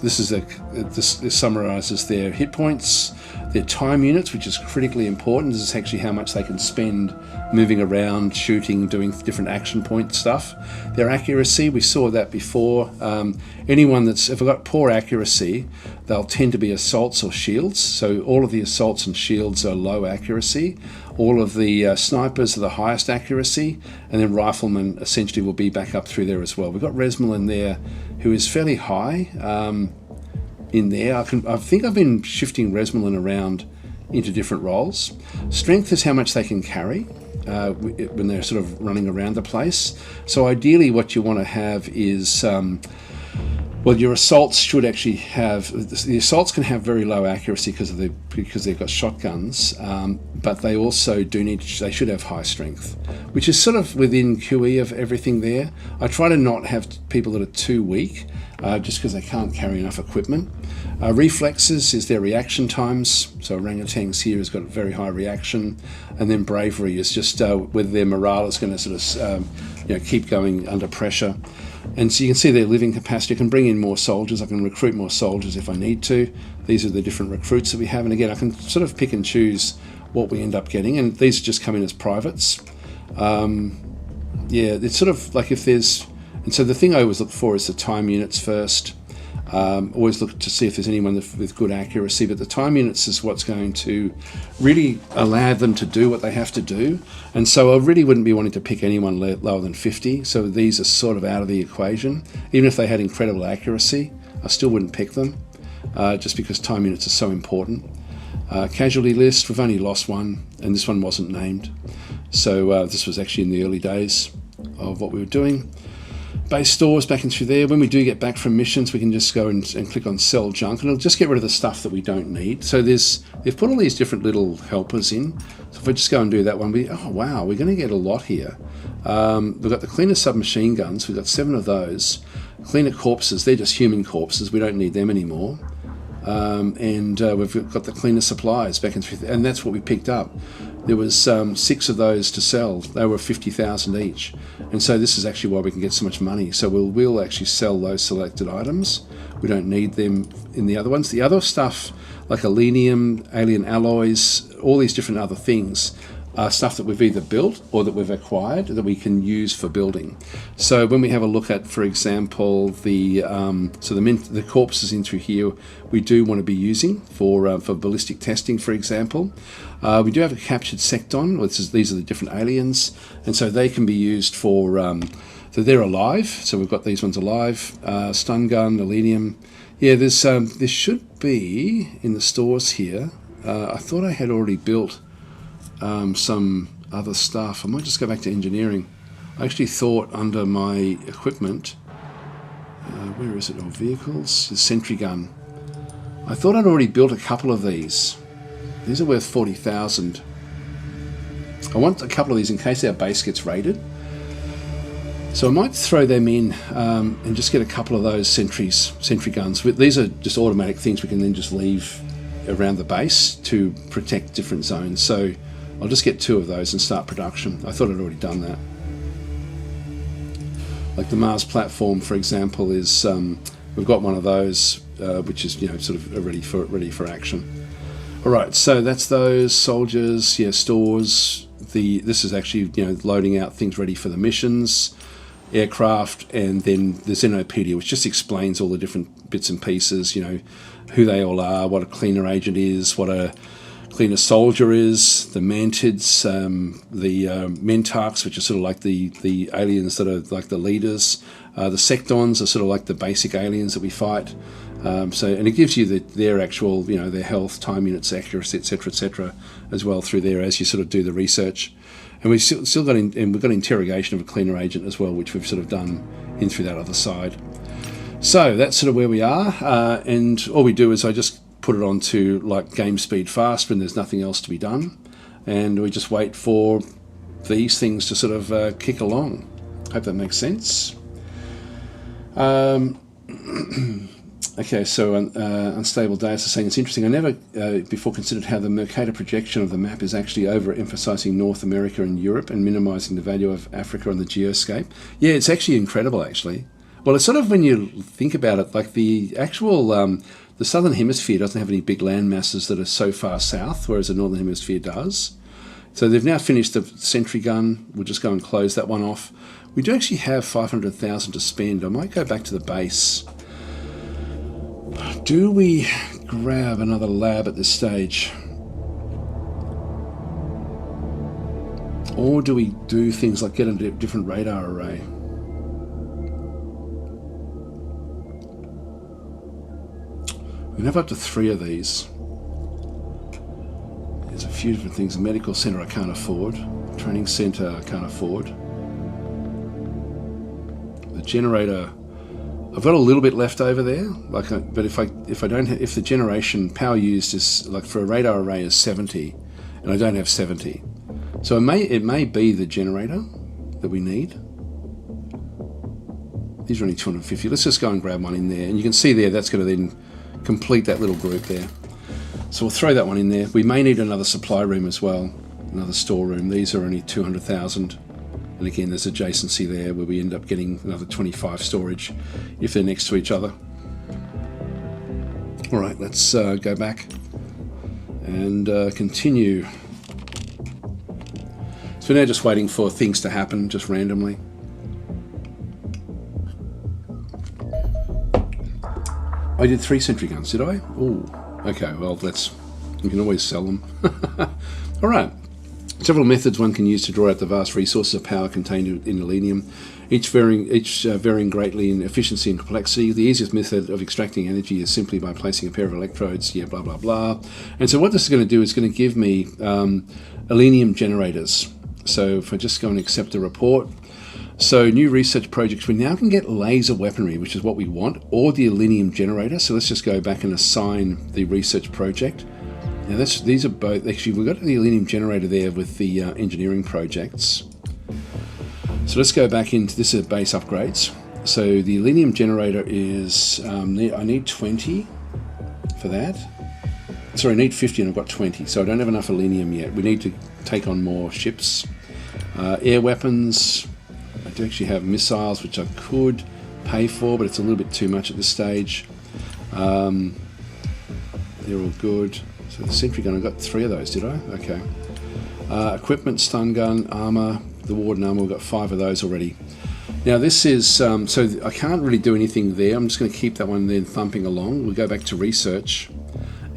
This summarizes their hit points, their time units, which is critically important. This is actually how much they can spend moving around, shooting, doing different action point stuff. Their accuracy, we saw that before. Anyone if they've got poor accuracy, they'll tend to be assaults or shields. So all of the assaults and shields are low accuracy. All of the snipers are the highest accuracy, and then riflemen essentially will be back up through there as well. We've got Resmal in there, who is fairly high in there. I think I've been shifting Resmalin around into different roles. Strength is how much they can carry when they're sort of running around the place. So ideally what you want to have is your assaults should actually have, the assaults can have very low accuracy because they've got shotguns, but they also they should have high strength, which is sort of within QE of everything there. I try to not have people that are too weak, just because they can't carry enough equipment. Reflexes is their reaction times. So orangutans here has got a very high reaction, and then bravery is just whether their morale is going to sort of keep going under pressure. And so you can see their living capacity. I can bring in more soldiers. I can recruit more soldiers if I need to. These are the different recruits that we have. And again, I can sort of pick and choose what we end up getting. And these just come in as privates. yeah, it's sort of like if there's, and so the thing I always look for is the time units first. Always look to see if there's anyone with good accuracy, but the time units is what's going to really allow them to do what they have to do. And so I really wouldn't be wanting to pick anyone lower than 50. So these are sort of out of the equation. Even if they had incredible accuracy, I still wouldn't pick them, just because time units are so important. Casualty list, we've only lost one, and this one wasn't named. So this was actually in the early days of what we were doing. Base stores back in through there. When we do get back from missions, we can just go and click on sell junk, and it'll just get rid of the stuff that we don't need. So they've put all these different little helpers in. So if I just go and do that one, oh wow, we're going to get a lot here. We've got the cleaner submachine guns. We've got 7 of those. Cleaner corpses, they're just human corpses. We don't need them anymore. And we've got the cleaner supplies back in through, and that's what we picked up. There was 6 of those to sell. They were 50,000 each, and so this is actually why we can get so much money. So we'll actually sell those selected items. We don't need them in the other ones. The other stuff like alenium, alien alloys, all these different other things are stuff that we've either built or that we've acquired that we can use for building. So when we have a look at, for example, the corpses in through here, we do want to be using for ballistic testing, for example. We do have a captured secton, these are the different aliens, and so they can be used for, so they're alive, so we've got these ones alive, stun gun, alenium. Yeah, there should be in the stores here, I thought I had already built some other stuff. I might just go back to engineering. I actually thought under my equipment, where is it, oh, vehicles, the sentry gun. I thought I'd already built a couple of these. These are worth 40,000. I want a couple of these in case our base gets raided. So I might throw them in and just get a couple of those sentry guns. These are just automatic things we can then just leave around the base to protect different zones. So I'll just get 2 of those and start production. I thought I'd already done that. Like the Mars platform, for example, is we've got one of those, which is sort of ready for action. All right, so that's those soldiers, stores. This is actually loading out things ready for the missions, aircraft, and then the Xenopedia, which just explains all the different bits and pieces. Who they all are, what a cleaner agent is, what a cleaner soldier is, the mantids, the mentarchs, which are sort of like the aliens that are like the leaders. The sectons are sort of like the basic aliens that we fight. And it gives you their actual, their health, time units, accuracy, etc., as well through there as you sort of do the research. And we've still got we've got interrogation of a cleaner agent as well, which we've sort of done in through that other side. So that's sort of where we are, and all we do is I just put it onto like game speed fast when there's nothing else to be done, and we just wait for these things to sort of kick along. Hope that makes sense. Okay, so Unstable Deus is saying it's interesting. I never before considered how the Mercator projection of the map is actually overemphasizing North America and Europe and minimizing the value of Africa on the geoscape. Yeah, it's actually incredible, actually. Well, it's sort of, when you think about it, like the actual, the Southern Hemisphere doesn't have any big land masses that are so far south, whereas the Northern Hemisphere does. So they've now finished the sentry gun. We'll just go and close that one off. We do actually have 500,000 to spend. I might go back to the base. Do we grab another lab at this stage? Or do we do things like get a different radar array? We can have up to 3 of these. There's a few different things. A medical centre I can't afford. Training centre I can't afford. The generator, I've got a little bit left over there. But if the generation power used is like for a radar array is 70, and I don't have 70, so it may be the generator that we need. These are only 250. Let's just go and grab one in there, and you can see there that's going to then complete that little group there. So we'll throw that one in there. We may need another supply room as well, another storeroom. These are only 200,000, and again there's adjacency there where we end up getting another 25 storage if they're next to each other. All right, let's go back and continue. So So we're now just waiting for things to happen just randomly. I did 3 sentry guns, did I? Oh, okay, well, you can always sell them. All right. Several methods one can use to draw out the vast resources of power contained in selenium, each varying greatly in efficiency and complexity. The easiest method of extracting energy is simply by placing a pair of electrodes, blah, blah, blah. And so what this is going to do is going to give me selenium generators. So if I just go and accept the report, so new research projects, we now can get laser weaponry, which is what we want, or the selenium generator. So let's just go back and assign the research project. Now these are both, actually we've got the selenium generator there with the engineering projects. So let's go back into, this is base upgrades. So the selenium generator is, I need 20 for that. Sorry, I need 50 and I've got 20, so I don't have enough selenium yet. We need to take on more ships. Air weapons, I do actually have missiles, which I could pay for, but it's a little bit too much at this stage. They're all good. So the sentry gun, I got 3 of those, did I? Okay. Equipment, stun gun, armor, the warden armor, we've got 5 of those already. Now this is, so I can't really do anything there. I'm just going to keep that one then thumping along. We'll go back to research.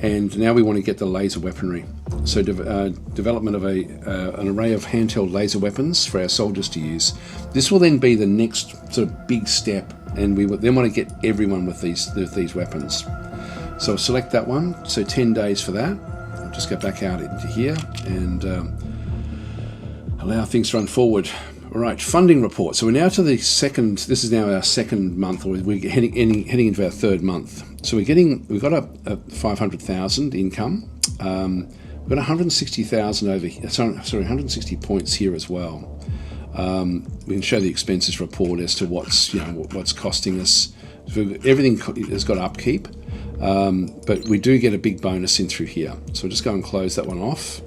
And now we want to get the laser weaponry. So development of an array of handheld laser weapons for our soldiers to use. This will then be the next sort of big step, and we then want to get everyone with these weapons. So I'll select that one, so 10 days for that. I'll just go back out into here and allow things to run forward. All right, funding report. So we're now to the second, this is now our second month, or we're heading into our third month. So we've got a 500,000 income. We've got 160,000 over here, sorry, 160 points here as well. We can show the expenses report as to what's costing us. So everything has got upkeep, but we do get a big bonus in through here. So we'll just go and close that one off.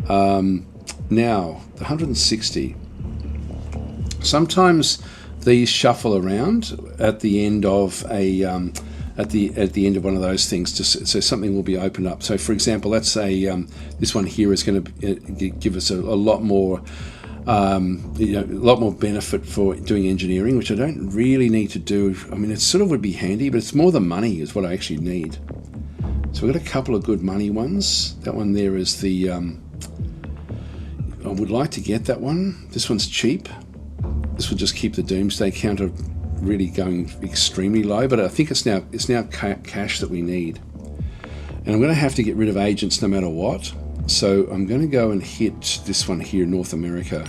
Now, the 160. Sometimes these shuffle around at the end of a at the end of one of those things, so something will be opened up. So, for example, let's say this one here is going to give us a lot more, a lot more benefit for doing engineering, which I don't really need to do. I mean, it sort of would be handy, but it's more the money is what I actually need. So we've got a couple of good money ones. That one there is the. I would like to get that one. This one's cheap. This will just keep the doomsday counter really going extremely low, but I think it's now cash that we need. And I'm going to have to get rid of agents no matter what. So I'm going to go and hit this one here, North America.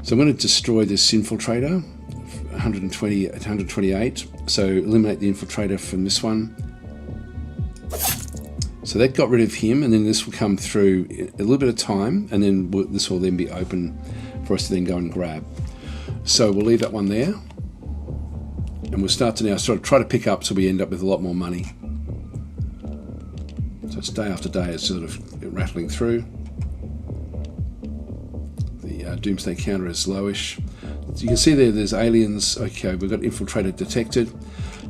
So I'm going to destroy this infiltrator, 128. So eliminate the infiltrator from this one. So that got rid of him, and then this will come through a little bit of time, and then this will then be open for us to then go and grab. So we'll leave that one there, and we'll start to now sort of try to pick up so we end up with a lot more money. So it's day after day, it's sort of rattling through. The doomsday counter is lowish. So you can see there's aliens. Okay, we've got infiltrator detected.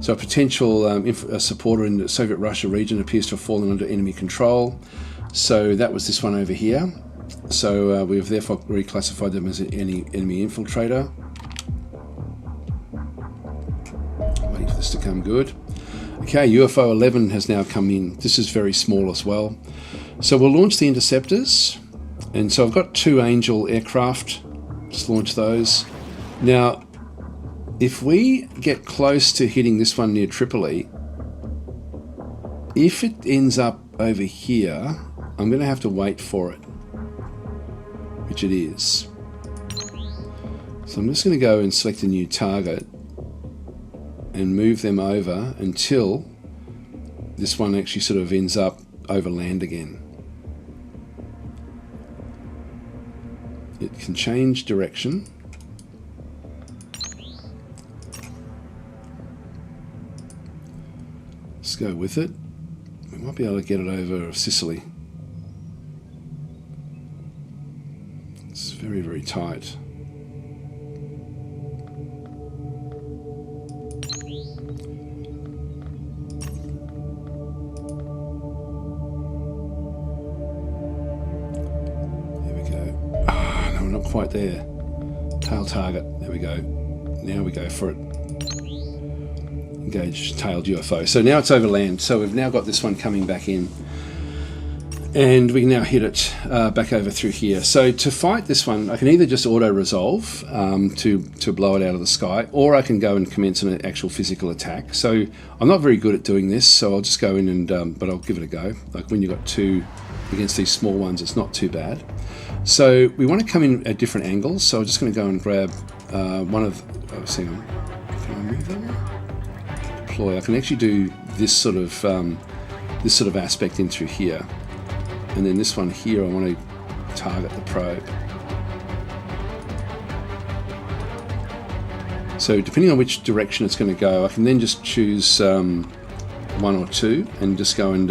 So a potential supporter in the Soviet Russia region appears to have fallen under enemy control. So that was this one over here. So we have therefore reclassified them as an enemy infiltrator. Waiting for this to come good. Okay, UFO 11 has now come in. This is very small as well. So we'll launch the interceptors. And so I've got 2 Angel aircraft. Just launch those. Now, if we get close to hitting this one near Tripoli, if it ends up over here, I'm going to have to wait for it, which it is. So I'm just going to go and select a new target and move them over until this one actually sort of ends up over land again. It can change direction. Let's go with it. We might be able to get it over Sicily. It's very, very tight. There we go. No, not quite there. Tail target. There we go. Now we go for it. Engage tailed UFO. So now it's over land. So we've now got this one coming back in. And we can now hit it back over through here. So to fight this one, I can either just auto-resolve to blow it out of the sky, or I can go and commence an actual physical attack. So I'm not very good at doing this, so I'll just go in and, but I'll give it a go. Like when you've got two against these small ones, it's not too bad. So we want to come in at different angles. So I'm just going to go and grab one of, hang on, can I move that one? Deploy. I can actually do this sort of aspect in through here. And then this one here, I want to target the probe. So depending on which direction it's going to go, I can then just choose one or two and just go and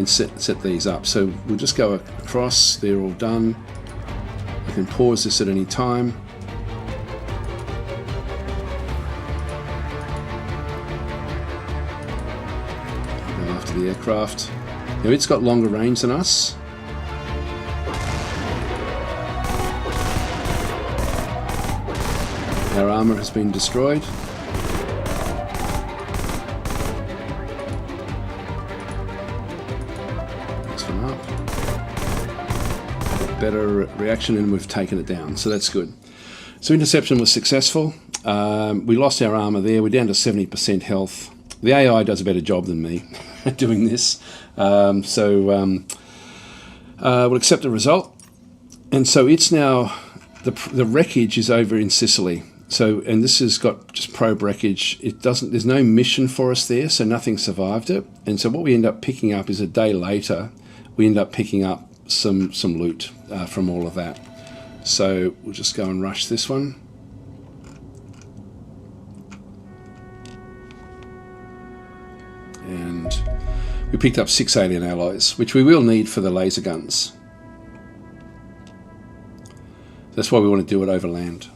set these up. So we'll just go across, they're all done. I can pause this at any time. Go after the aircraft. Now it's got longer range than us. Our armour has been destroyed. Next one up. Better reaction, and we've taken it down, so that's good. So interception was successful. We lost our armour there. We're down to 70% health. The AI does a better job than me at doing this. We'll accept the result. And so it's now, the wreckage is over in Sicily. So, and this has got just probe wreckage. There's no mission for us there, so nothing survived it. And so what we end up picking up is a day later, we end up picking up some loot from all of that. So we'll just go and rush this one. And we picked up 6 alien alloys, which we will need for the laser guns. That's why we want to do it over land.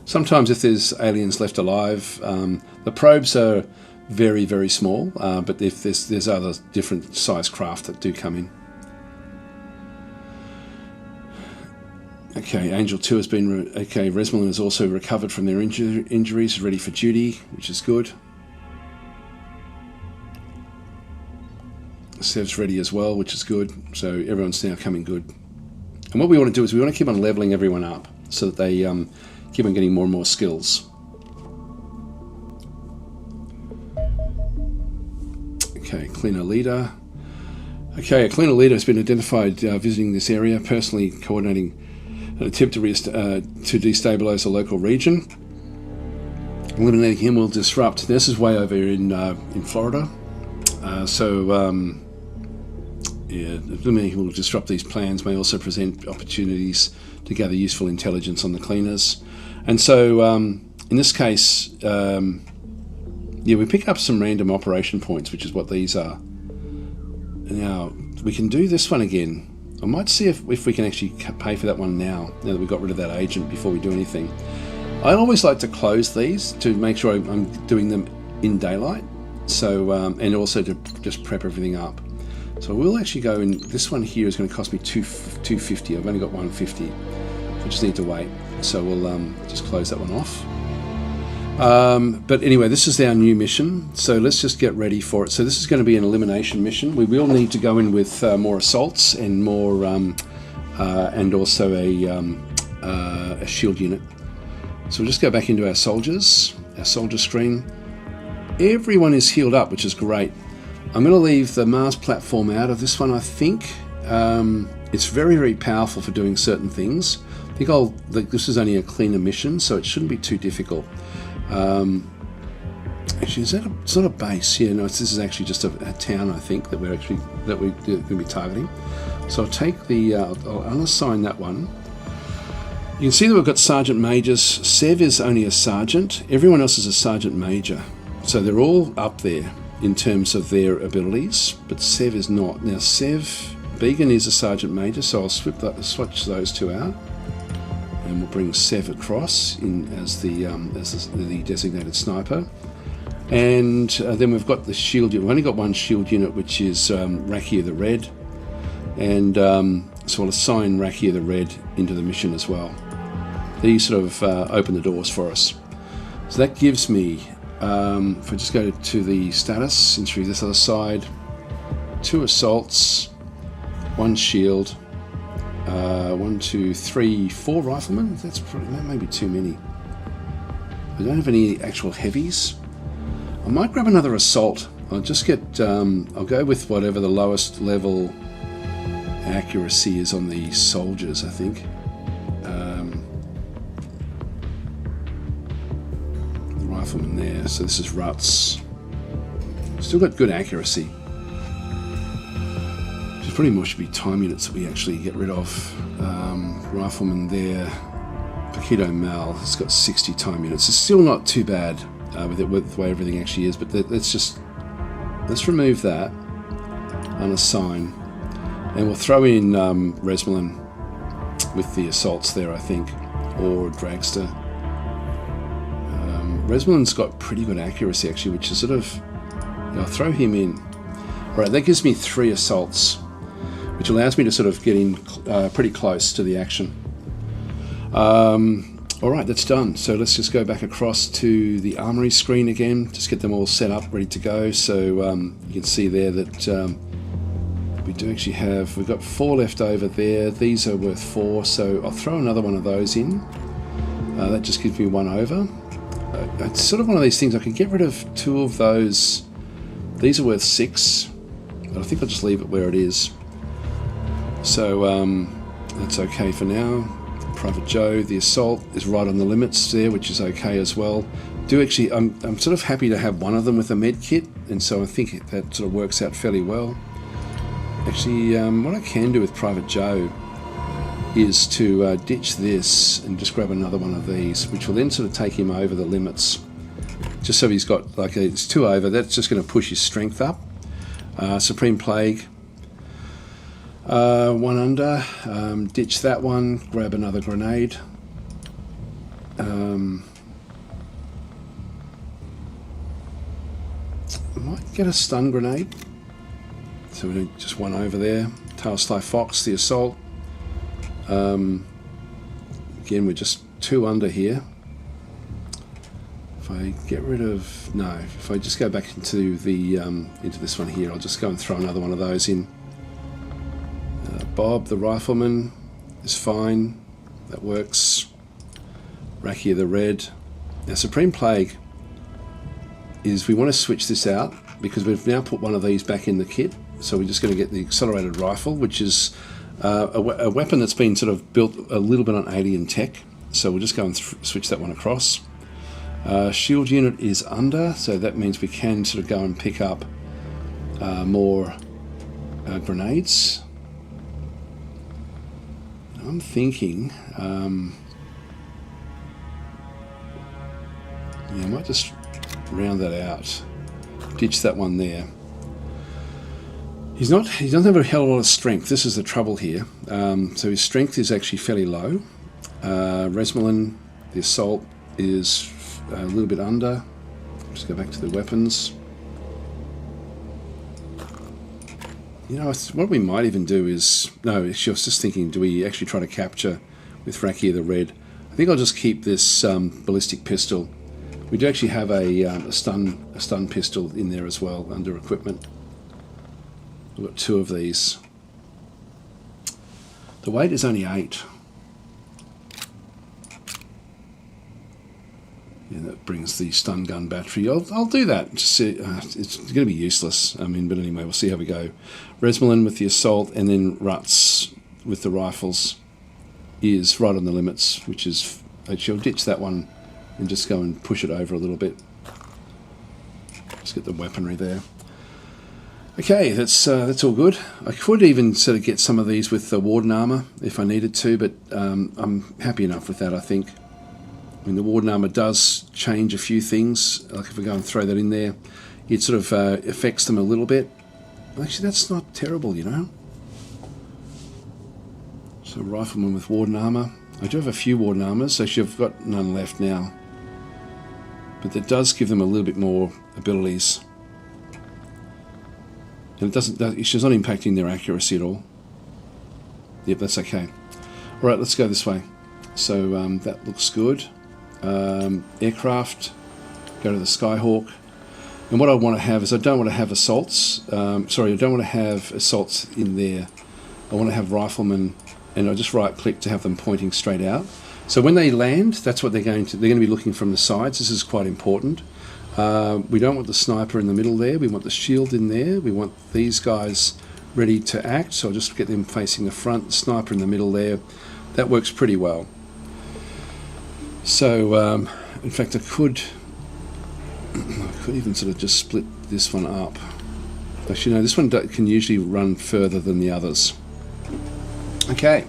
Sometimes if there's aliens left alive, the probes are very, very small, but if there's other different size craft that do come in. Okay, Angel 2 has been... Okay, Resmelin has also recovered from their injuries, ready for duty, which is good. Sev's ready as well, which is good. So everyone's now coming good. And what we want to do is we want to keep on leveling everyone up so that they keep on getting more and more skills. Okay, cleaner leader. Okay, a cleaner leader has been identified visiting this area, personally coordinating an attempt to destabilize the local region. Eliminating him will disrupt. This is way over in Florida. Yeah, eliminating will disrupt these plans, may also present opportunities to gather useful intelligence on the cleaners. And so, in this case, yeah, we pick up some random operation points, which is what these are. Now, we can do this one again. I might see if we can actually pay for that one now that we've got rid of that agent before we do anything. I always like to close these to make sure I'm doing them in daylight. So, and also to just prep everything up. So we'll actually go in. This one here is going to cost me $250. I've only got $150. I just need to wait. So we'll just close that one off. But anyway, this is our new mission. So let's just get ready for it. So this is going to be an elimination mission. We will need to go in with more assaults and more, and also a shield unit. So we'll just go back into our soldiers, our soldier screen. Everyone is healed up, which is great. I'm going to leave the Mars platform out of this one, I think. It's very, very powerful for doing certain things. I think this is only a cleaner mission, so it shouldn't be too difficult. Actually, it's not a base. Yeah, no, this is actually just a town, I think, that we're going to be targeting. So I'll take the, I'll unassign that one. You can see that we've got Sergeant Majors. Sev is only a Sergeant. Everyone else is a Sergeant Major. So they're all up there in terms of their abilities, but Sev is not. Now Sev, Began is a Sergeant Major, so I'll switch those two out, and we'll bring Sev across in as the designated sniper. And then we've got the shield unit. We've only got one shield unit, which is Rakia the Red, and So I'll assign Rakia the Red into the mission as well. These sort of open the doors for us. So that gives me, if I just go to the status and through this other side, 2 assaults, 1 shield, 1, 2, 3, 4 riflemen. That may be too many. I don't have any actual heavies. I might grab another assault. I'll just get, I'll go with whatever the lowest level accuracy is on the soldiers, I think. The rifleman there, so this is Ruts. Still got good accuracy. Just pretty much should be time units that we actually get rid of. Rifleman there. Paquito Mal has got 60 time units. It's still not too bad with the way everything actually is, but let's remove that, unassign, and we'll throw in Resmelin with the assaults there, I think, or Dragster. Resmelin's got pretty good accuracy actually, which is sort of, I'll throw him in. Right, that gives me 3 assaults, which allows me to sort of get in pretty close to the action. Alright, that's done. So let's just go back across to the armory screen again, just get them all set up, ready to go. So you can see there that we do actually have, we've got 4 left over there. These are worth 4, so I'll throw another one of those in. That just gives me 1 over. It's sort of one of these things, I could get rid of 2 of those. These are worth 6, but I think I'll just leave it where it is. So that's okay for now. Private Joe, the assault is right on the limits there, which is okay as well. I'm sort of happy to have one of them with a med kit, and so I think that sort of works out fairly well. Actually, what I can do with Private Joe is to ditch this and just grab another one of these, which will then sort of take him over the limits. Just so he's got, like, it's 2 over, that's just going to push his strength up. Supreme Plague. 1 under, ditch that one, grab another grenade. I might get a stun grenade. So we do just 1 over there. Tailsly Fox, the assault. Again, we're just 2 under here. If I get rid of, no, if I just go back into the into this one here, I'll just go and throw another one of those in. Bob, the rifleman, is fine. That works. Rakia the Red. Now, Supreme Plague is, we want to switch this out because we've now put one of these back in the kit. So we're just going to get the accelerated rifle, which is a weapon that's been sort of built a little bit on alien tech. So we'll just go and switch that one across. Shield unit is under, so that means we can sort of go and pick up more grenades. I'm thinking, yeah, I might just round that out, ditch that one there. He doesn't have a hell of a lot of strength. This is the trouble here. So his strength is actually fairly low. Resmelin, the assault, is a little bit under. Just go back to the weapons. You know, what we might even do is, no, actually I was just thinking, do we actually try to capture with Rakia the Red? I think I'll just keep this ballistic pistol. We do actually have a stun pistol in there as well under equipment. We've got 2 of these. The weight is only 8. Yeah, that brings the stun gun battery. I'll do that. Just see, it's going to be useless. I mean, but anyway, we'll see how we go. Resmelin with the assault, and then Ruts with the rifles is right on the limits, which is, actually I'll ditch that one and just go and push it over a little bit. Just get the weaponry there. Okay, that's all good. I could even sort of get some of these with the Warden armor if I needed to, but I'm happy enough with that, I think. I mean, the Warden armor does change a few things. Like if we go and throw that in there, it sort of affects them a little bit. Actually, that's not terrible, you know. So Rifleman with Warden armor. I do have a few Warden armors, so I've got none left now. But that does give them a little bit more abilities. And it's not impacting their accuracy at all. Yep, that's okay. All right, let's go this way. So that looks good. Aircraft, go to the Skyhawk. And what I want to have is I don't want to have assaults. I don't want to have assaults in there. I want to have riflemen, and I'll just right-click to have them pointing straight out. So when they land, that's what they're going to be looking from the sides. This is quite important. We don't want the sniper in the middle there. We want the shield in there. We want these guys ready to act. So I'll just get them facing the front, the sniper in the middle there. That works pretty well. So, in fact, I could even sort of just split this one up. Actually, no, this one can usually run further than the others. Okay,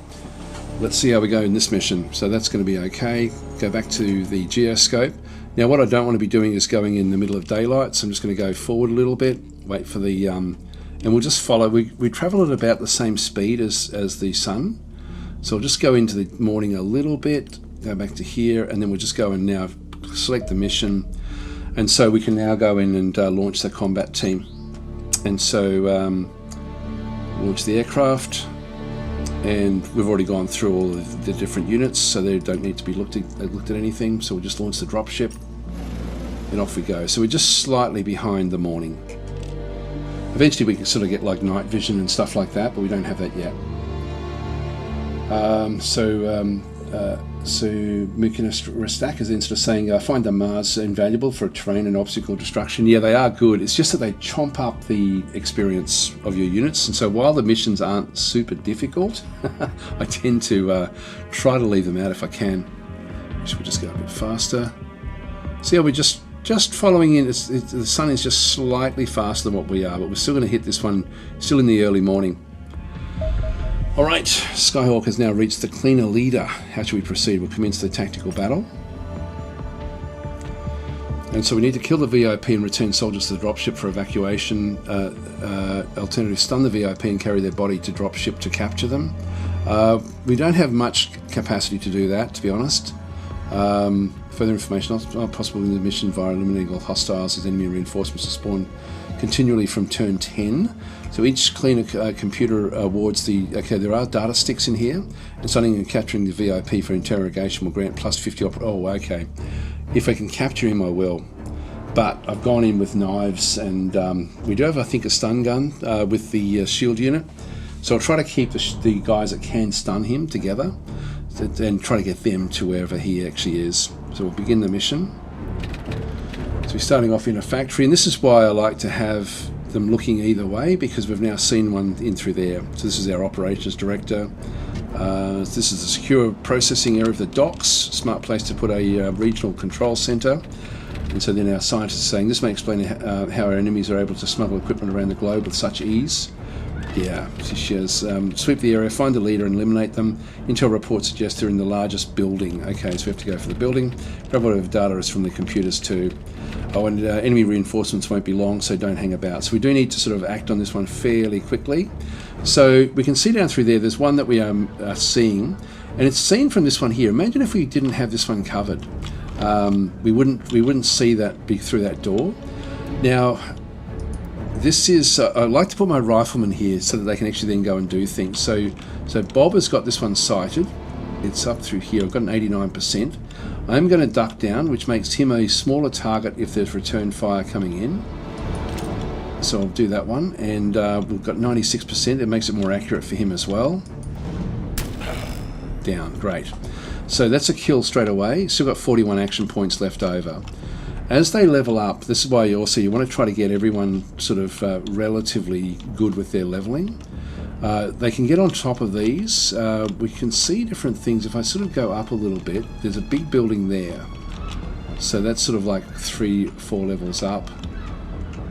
let's see how we go in this mission. So that's going to be okay. Go back to the geoscope. Now, what I don't want to be doing is going in the middle of daylight, so I'm just going to go forward a little bit, wait for the... and we'll just follow. We travel at about the same speed as the sun. So I'll just go into the morning a little bit, go back to here, and then we'll just go and now select the mission. And so we can now go in and launch the combat team. And so launch the aircraft, and we've already gone through all of the different units, so they don't need to be looked at anything. So we'll just launch the dropship, and off we go. So we're just slightly behind the morning. Eventually we can sort of get like night vision and stuff like that, but we don't have that yet. So Mukina Restak is then sort of saying, find the Mars invaluable for terrain and obstacle destruction. Yeah, they are good. It's just that they chomp up the experience of your units. And so while the missions aren't super difficult, I tend to try to leave them out if I can. Should we just go a bit faster? See how we're just following in. The sun is just slightly faster than what we are, but we're still going to hit this one still in the early morning. Alright, Skyhawk has now reached the cleaner leader. How should we proceed? We'll commence the tactical battle. And so we need to kill the VIP and return soldiers to the dropship for evacuation. Alternatively, stun the VIP and carry their body to dropship to capture them. We don't have much capacity to do that, to be honest. Further information not possible in the mission via eliminating all hostiles as enemy reinforcements are spawned continually from turn 10. So each cleaner computer awards the... Okay, there are data sticks in here. And stunning and capturing the VIP for interrogation will grant plus 50... Oh, okay. If I can capture him, I will. But I've gone in with knives, and we do have, I think, a stun gun with the shield unit. So I'll try to keep the guys that can stun him together and try to get them to wherever he actually is. So we'll begin the mission. So we're starting off in a factory, and this is why I like to have them looking either way, because we've now seen one in through there. So this is our operations director. This is the secure processing area of the docks. Smart place to put a regional control center. And so then our scientists are saying this may explain how our enemies are able to smuggle equipment around the globe with such ease. Yeah, she has sweep the area, find the leader and eliminate them. Intel reports suggest they're in the largest building. Okay, so we have to go for the building. Grab whatever data is from the computers too. Oh, and enemy reinforcements won't be long, so don't hang about. So we do need to sort of act on this one fairly quickly. So we can see down through there's one that we are seeing, and it's seen from this one here. Imagine if we didn't have this one covered. We wouldn't see that through that door. Now, this is, I like to put my riflemen here so that they can actually then go and do things. So Bob has got this one sighted. It's up through here. I've got an 89%. I'm going to duck down, which makes him a smaller target if there's return fire coming in. So I'll do that one. And we've got 96%. It makes it more accurate for him as well. Down. Great. So that's a kill straight away. Still got 41 action points left over. As they level up, this is why you want to try to get everyone sort of relatively good with their leveling. They can get on top of these. We can see different things. If I sort of go up a little bit, there's a big building there. So that's sort of like 3-4 levels up.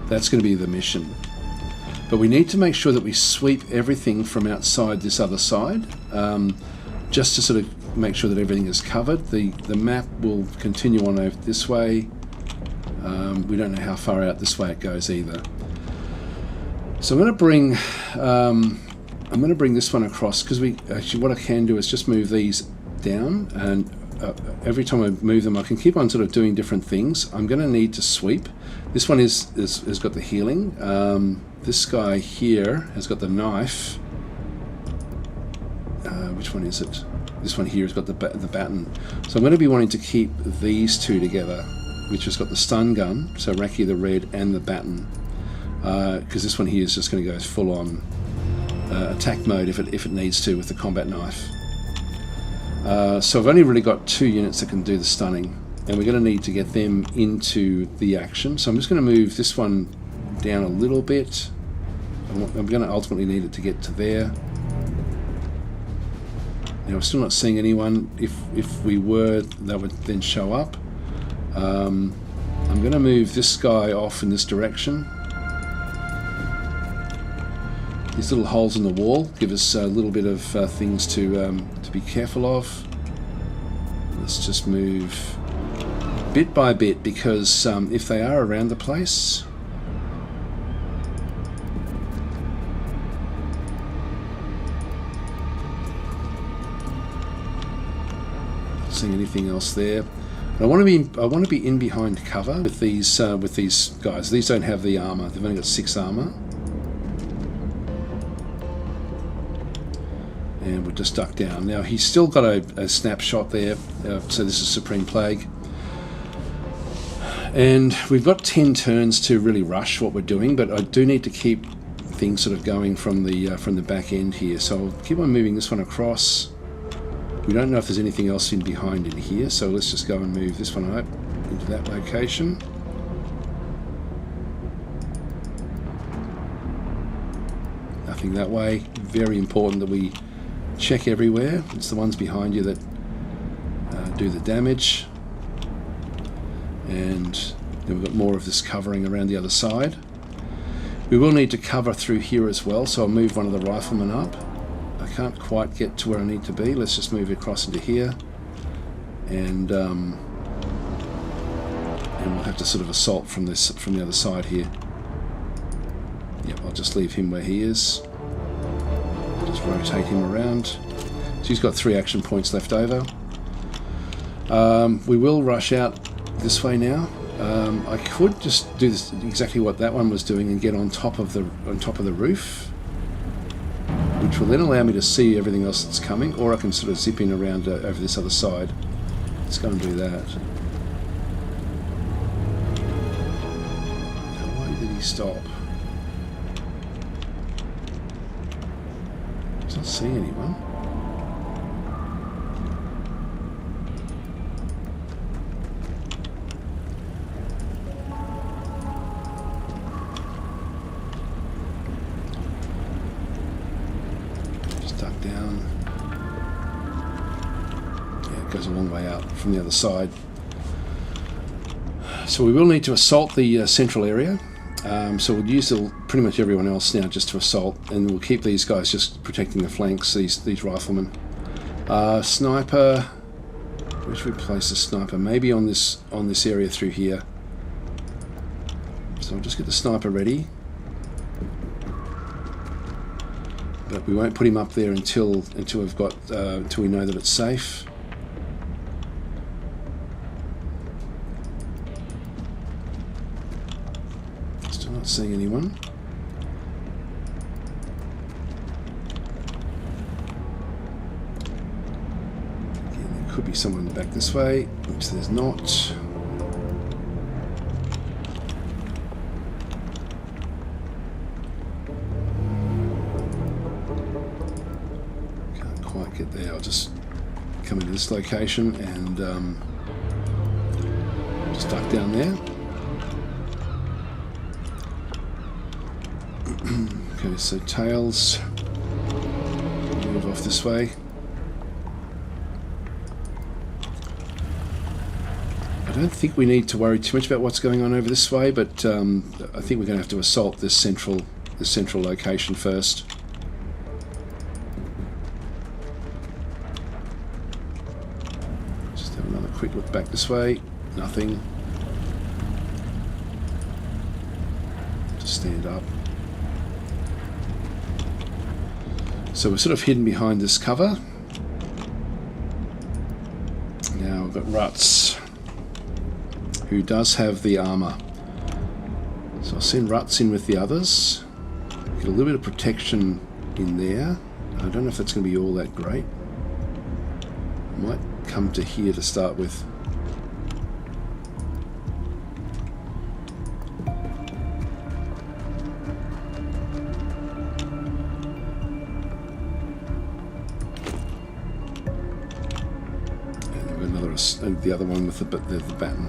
That's going to be the mission. But we need to make sure that we sweep everything from outside this other side, just to sort of make sure that everything is covered. The map will continue on over this way. We don't know how far out this way it goes either. So I'm going to bring this one across, because what I can do is just move these down, and every time I move them I can keep on sort of doing different things. I'm going to need to sweep. This one has got the healing. This guy here has got the knife. which one is it? This one here has got the baton. So I'm going to be wanting to keep these two together, which has got the stun gun, so Raki the red and the baton, because this one here is just going to go full on attack mode if it needs to with the combat knife. So I've only really got 2 units that can do the stunning, and we're going to need to get them into the action. So I'm just going to move this one down a little bit. I'm going to ultimately need it to get to there. Now I'm still not seeing anyone. If we were, that would then show up. I'm going to move this guy off in this direction. These little holes in the wall give us a little bit of things to be careful of. Let's just move bit by bit, because if they are around the place, not seeing anything else there. I want to be in behind cover with these guys. These don't have the armor. They've only got 6 armor. And we'll just duck down. Now he's still got a snapshot there, so this is Supreme Plague. And we've got 10 turns to really rush what we're doing, but I do need to keep things sort of going from the back end here. So I'll keep on moving this one across. We don't know if there's anything else in behind in here, so let's just go and move this one up into that location. Nothing that way. Very important that we check everywhere. It's the ones behind you that do the damage. And then we've got more of this covering around the other side. We will need to cover through here as well, so I'll move one of the riflemen up. I can't quite get to where I need to be. Let's just move across into here. And we'll have to sort of assault from the other side here. Yep, I'll just leave him where he is. Just rotate him around. So he's got 3 action points left over. We will rush out this way now. I could just do this exactly what that one was doing and get on top of the roof, which will then allow me to see everything else that's coming, or I can sort of zip in around over this other side. Let's go and do that. Now, why did he stop? I don't see anyone. Just duck down. Yeah, it goes a long way out from the other side. So we will need to assault the central area. So we'll use pretty much everyone else now just to assault, and we'll keep these guys just protecting the flanks, these riflemen. Sniper, where should we place the sniper? Maybe on this area through here. So I'll just get the sniper ready. But we won't put him up there until we've got until we know that it's safe. Not seeing anyone. Again, there could be someone back this way, which there's not. Can't quite get there. I'll just come into this location and just duck down there. Okay, so tails, move off this way. I don't think we need to worry too much about what's going on over this way, but I think we're going to have to assault this central location first. Just have another quick look back this way. Nothing. Just stand up. So we're sort of hidden behind this cover. Now we've got Ruts, who does have the armor. So I'll send Ruts in with the others. Get a little bit of protection in there. I don't know if that's going to be all that great. Might come to here to start with. And another, the other one with the baton.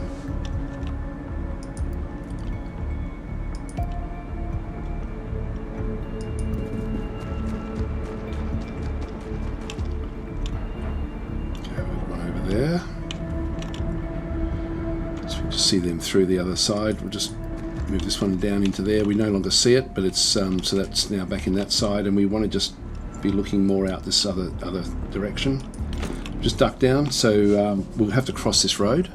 There. So we just see them through the other side. We'll just move this one down into there. We no longer see it, but it's so that's now back in that side, and we want to just be looking more out this other direction. Just duck down, so we'll have to cross this road.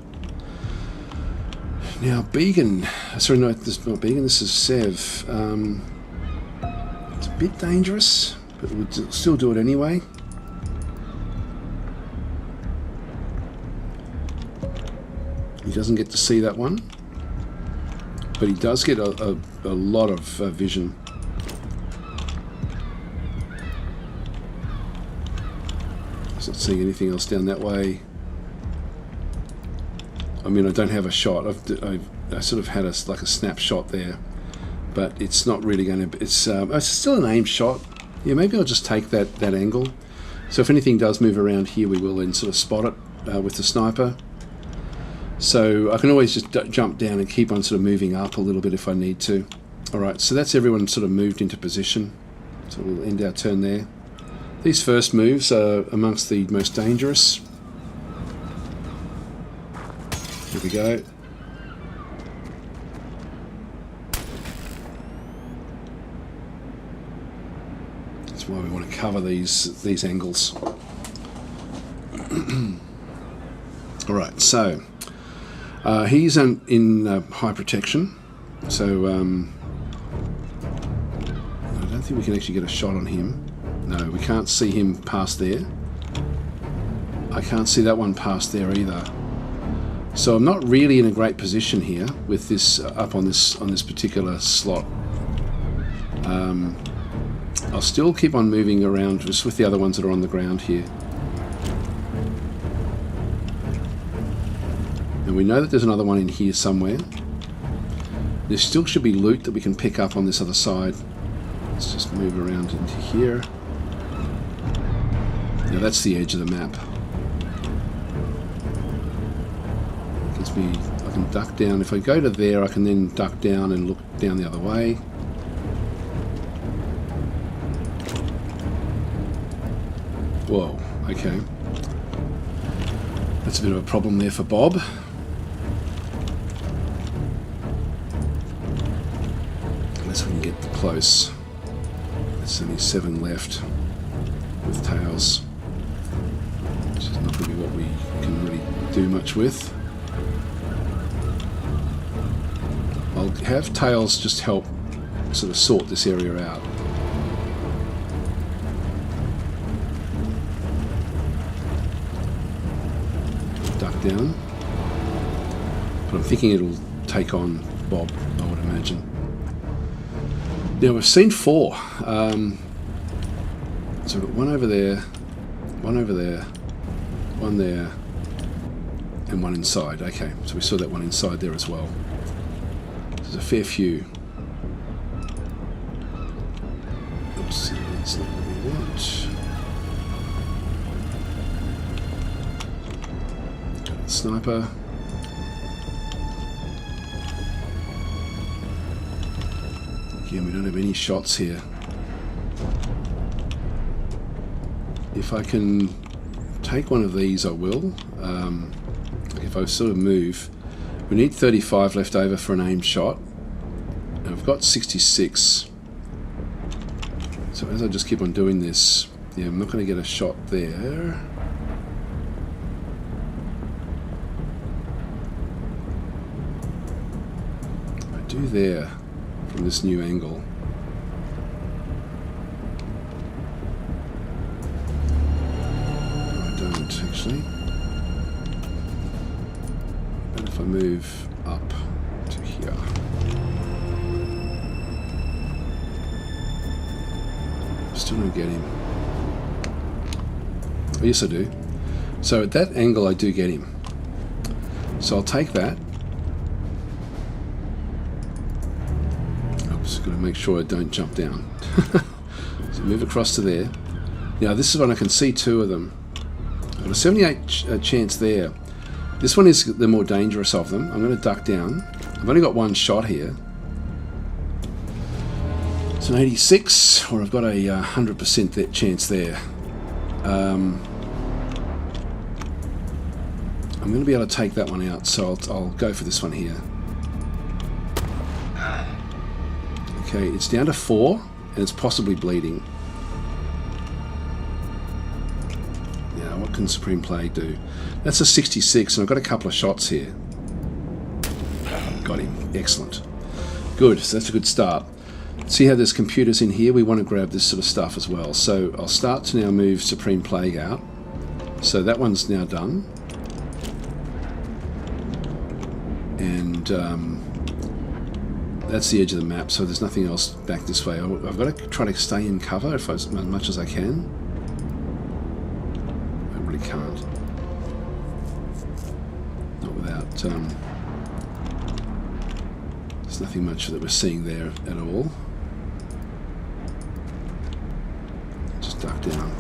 Now Began, sorry, no, this is not Began. This is Sev. It's a bit dangerous, but we'll still do it anyway. He doesn't get to see that one, but he does get a lot of vision. He's not seeing anything else down that way. I mean, I don't have a shot. I sort of had like a snapshot there, but it's not really going to. It's still an aim shot. Yeah, maybe I'll just take that angle. So if anything does move around here, we will then sort of spot it with the sniper. So I can always just jump down and keep on sort of moving up a little bit if I need to. Alright, so that's everyone sort of moved into position. So we'll end our turn there. These first moves are amongst the most dangerous. Here we go. That's why we want to cover these angles. Alright, so he's in high protection, so I don't think we can actually get a shot on him. No, we can't see him past there. I can't see that one past there either. So I'm not really in a great position here with this up on this particular slot. I'll still keep on moving around just with the other ones that are on the ground here. And we know that there's another one in here somewhere. There still should be loot that we can pick up on this other side. Let's just move around into here. Now that's the edge of the map. Gives me, I can duck down. If I go to there, I can then duck down and look down the other way. Whoa, okay. That's a bit of a problem there for Bob. Unless we can get close. There's only 7 left with tails, which is not really what we can really do much with. I'll have tails just help sort of sort this area out. Duck down. But I'm thinking it'll take on Bob, I would imagine. Now we've seen 4. So we've got one over there, one over there, one there, and one inside. Okay, so we saw that one inside there as well. There's a fair few. Oops, that's not what we want. Got a sniper. Again, we don't have any shots here. If I can take one of these, I will. If I sort of move, we need 35 left over for an aim shot. And I've got 66. So as I just keep on doing this, yeah, I'm not going to get a shot there. I do there from this new angle. No, I don't actually. But if I move up to here. Still don't get him. Oh, yes, I do. So at that angle I do get him. So I'll take that. Oops, got to make sure I don't jump down. So move across to there. Now this is when I can see two of them. I've got a 78 chance there. This one is the more dangerous of them. I'm going to duck down. I've only got one shot here. It's an 86, or I've got a 100% chance there. I'm going to be able to take that one out, so I'll go for this one here. Okay, it's down to 4, and it's possibly bleeding. Now, what can Supreme Play do? That's a 66, and I've got a couple of shots here. Got him. Excellent. Good, so that's a good start. See how there's computers in here? We want to grab this sort of stuff as well. So I'll start to now move Supreme Plague out. So that one's now done. And that's the edge of the map, so there's nothing else back this way. I've got to try to stay in cover as much as I can. I really can't. Not without... there's nothing much that we're seeing there at all. Just duck down.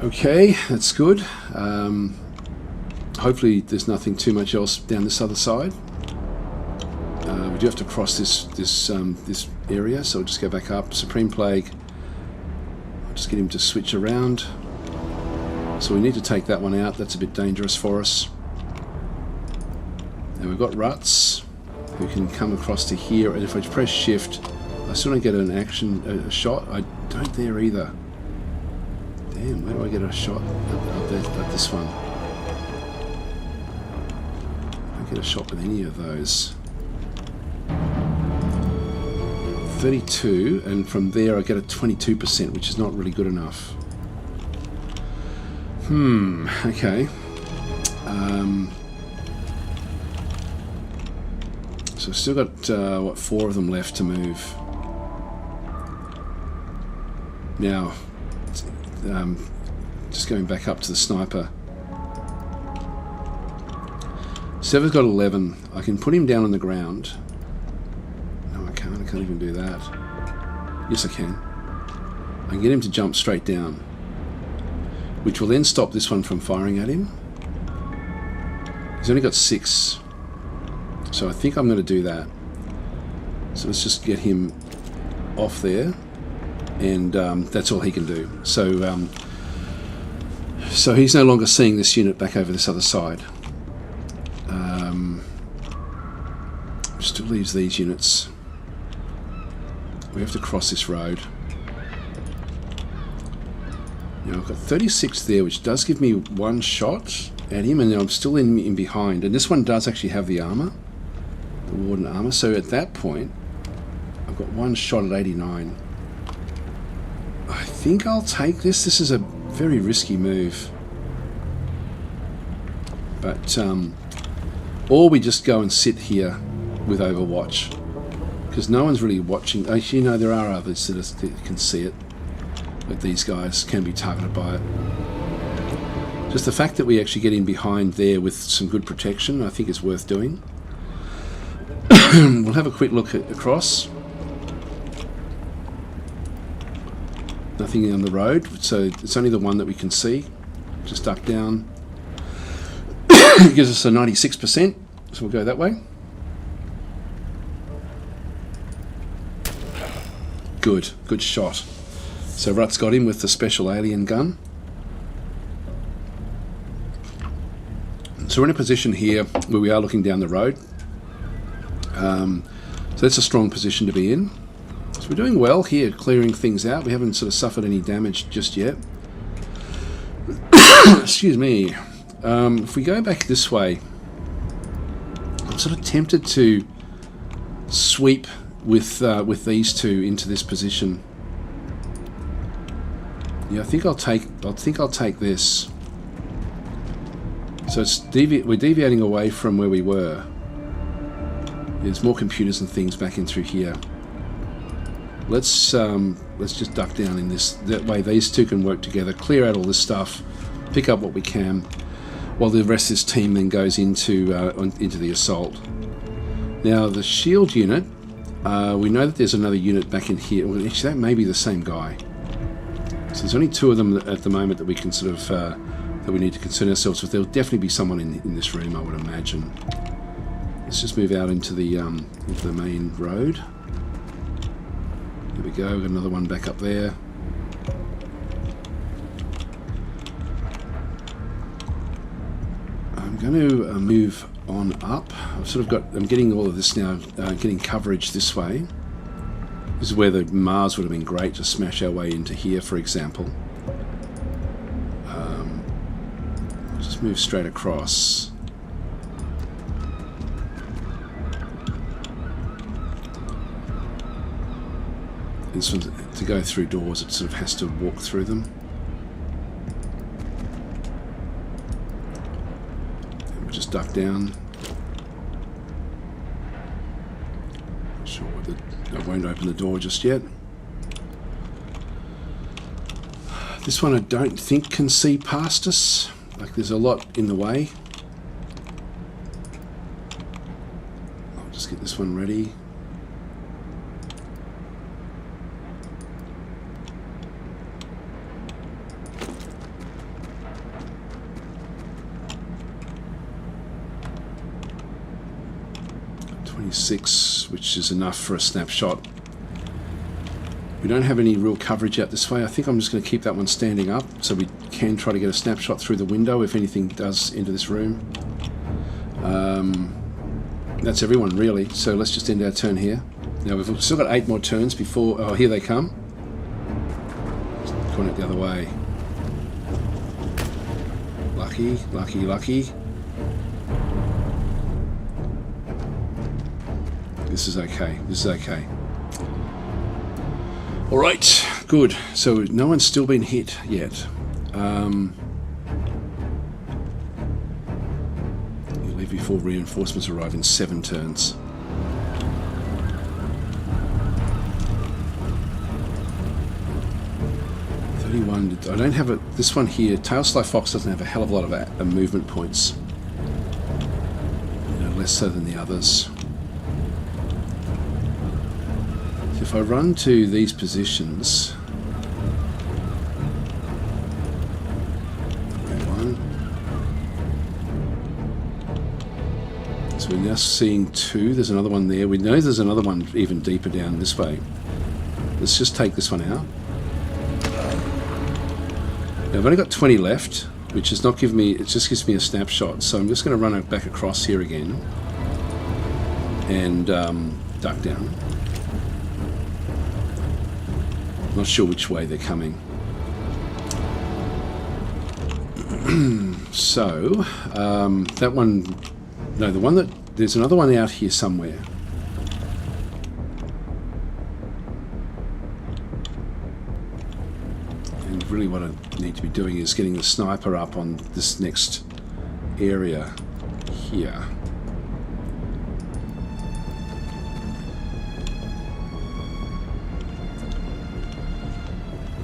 Okay, that's good. Hopefully there's nothing too much else down this other side. We do have to cross this area, so we'll just go back up. Supreme Plague. I'll just get him to switch around. So we need to take that one out. That's a bit dangerous for us. And we've got Ruts, who can come across to here, and if I press shift I still don't get a shot. I don't there either. Damn, where do I get a shot? At this one. I don't get a shot with any of those. 32, and from there I get a 22%, which is not really good enough. Okay. So I've still got, what, 4 of them left to move. Now, just going back up to the sniper. Sever's got 11. I can put him down on the ground. No, I can't. I can't even do that. Yes, I can. I can get him to jump straight down, which will then stop this one from firing at him. He's only got 6. So I think I'm going to do that. So let's just get him off there, and that's all he can do. So so he's no longer seeing this unit back over this other side. Still leaves these units. We have to cross this road. Now I've got 36 there, which does give me 1 shot at him, and I'm still in behind. And this one does actually have the armor, the Warden armor. So at that point, I've got 1 shot at 89. I think I'll take this. This is a very risky move. But, or we just go and sit here with Overwatch, because no one's really watching. Actually, no, there are others that can see it, but these guys can be targeted by it. Just the fact that we actually get in behind there with some good protection, I think is worth doing. We'll have a quick look across. Nothing on the road, so it's only the one that we can see. Just duck down. It gives us a 96%, so we'll go that way. Good shot. So Rut's got him with the special alien gun. So we're in a position here where we are looking down the road. So that's a strong position to be in. So we're doing well here, clearing things out. We haven't sort of suffered any damage just yet. Excuse me. If we go back this way, I'm sort of tempted to sweep with these two into this position. Yeah, I think I'll take this. So it's we're deviating away from where we were. There's more computers and things back in through here. Let's just duck down in this. That way these two can work together, clear out all this stuff, pick up what we can, while the rest of this team then goes into the assault. Now the shield unit, we know that there's another unit back in here. Well, actually, that may be the same guy. So there's only 2 of them at the moment that we can sort of that we need to concern ourselves with. There'll definitely be someone in this room, I would imagine. Let's just move out into the main road. There we go. We've got another one back up there. I'm going to move on up. I'm getting all of this now, getting coverage this way. This is where the Mars would have been great to smash our way into here, for example. Just move straight across. This one, to go through doors, it sort of has to walk through them. And we'll just duck down. Not sure whether I won't open the door just yet. This one I don't think can see past us. Like, there's a lot in the way. I'll just get this one ready. Which is enough for a snapshot. We don't have any real coverage out this way. I think I'm just going to keep that one standing up so we can try to get a snapshot through the window if anything does enter this room. That's everyone really, so let's just end our turn here. Now we've still got 8 more turns before... Oh, here they come. Going it the other way. Lucky, lucky, lucky. This is okay. This is okay. All right, good. So no one's still been hit yet. You leave before reinforcements arrive in 7 turns. I don't have this one here. Tailsly Fox doesn't have a hell of a lot of movement points. Less so than the others. If I run to these positions, so we're now seeing 2. There's another one there. We know there's another one even deeper down this way. Let's just take this one out. Now I've only got 20 left, which is not giving me. It just gives me a snapshot. So I'm just going to run it back across here again and duck down. Not sure which way they're coming. So, that one... No, the one that... There's another one out here somewhere. And really what I need to be doing is getting the sniper up on this next area here.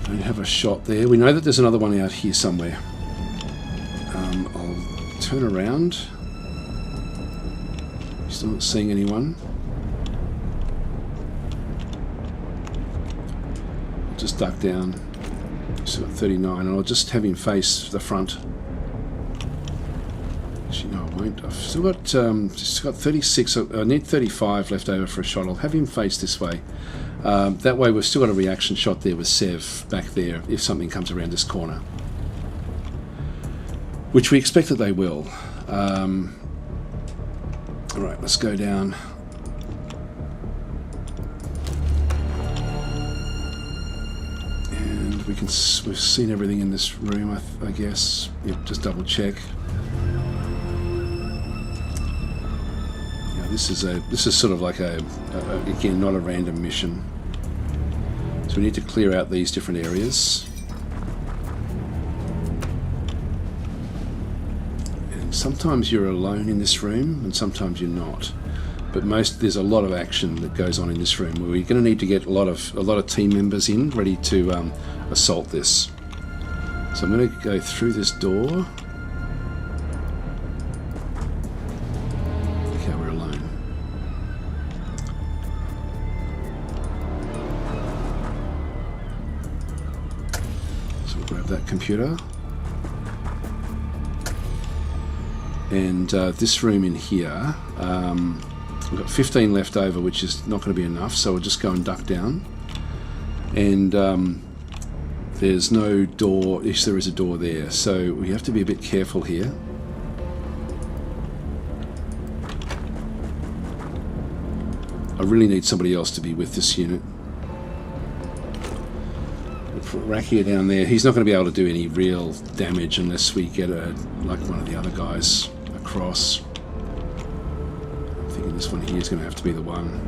Don't have a shot there. We know that there's another one out here somewhere. I'll turn around. Still not seeing anyone. I'll just duck down. Still got 39, and I'll just have him face the front. Actually, no, I won't. I've still got 36. I need 35 left over for a shot. I'll have him face this way. That way we've still got a reaction shot there with Sev back there if something comes around this corner. Which we expect that they will. Alright, let's go down. And we've seen everything in this room, I guess. Yep, just double check. This is sort of like again, not a random mission. So we need to clear out these different areas. And sometimes you're alone in this room, and sometimes you're not. But there's a lot of action that goes on in this room. Where we're going to need to get a lot of team members in, ready to assault this. So I'm going to go through this door. Okay, we're alone. So we'll grab that computer. And this room in here, we've got 15 left over, which is not going to be enough, so we'll just go and duck down. And there's no door. Yes, there is a door there, so we have to be a bit careful here. I really need somebody else to be with this unit. We'll put Rakia down there. He's not going to be able to do any real damage unless we get like one of the other guys across. I'm thinking this one here is going to have to be the one.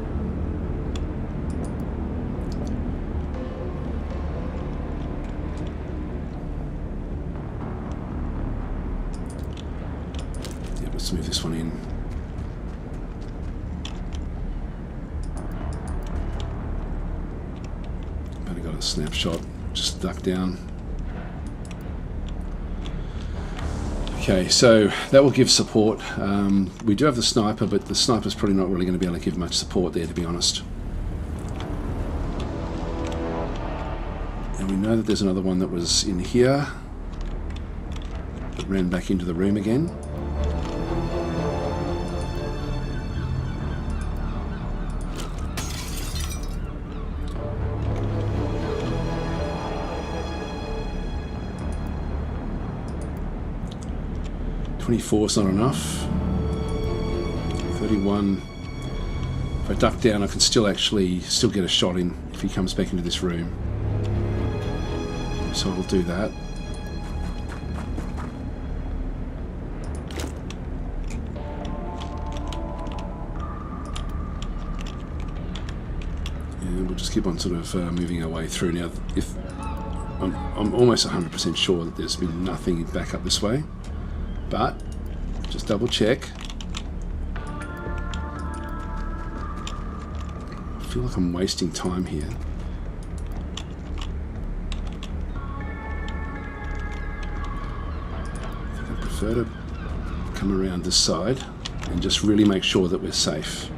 Yeah, let's move this one in. I've got a snapshot. Just duck down. Okay, so that will give support. We do have the sniper, but the sniper's probably not really going to be able to give much support there, to be honest. And we know that there's another one that was in here that ran back into the room again. .24 is not enough. 31. If I duck down, I can still get a shot in if he comes back into this room. So I'll do that. And we'll just keep on sort of moving our way through. Now, if I'm almost 100% sure that there's been nothing back up this way. But just double check. I feel like I'm wasting time here. I think I prefer to come around this side and just really make sure that we're safe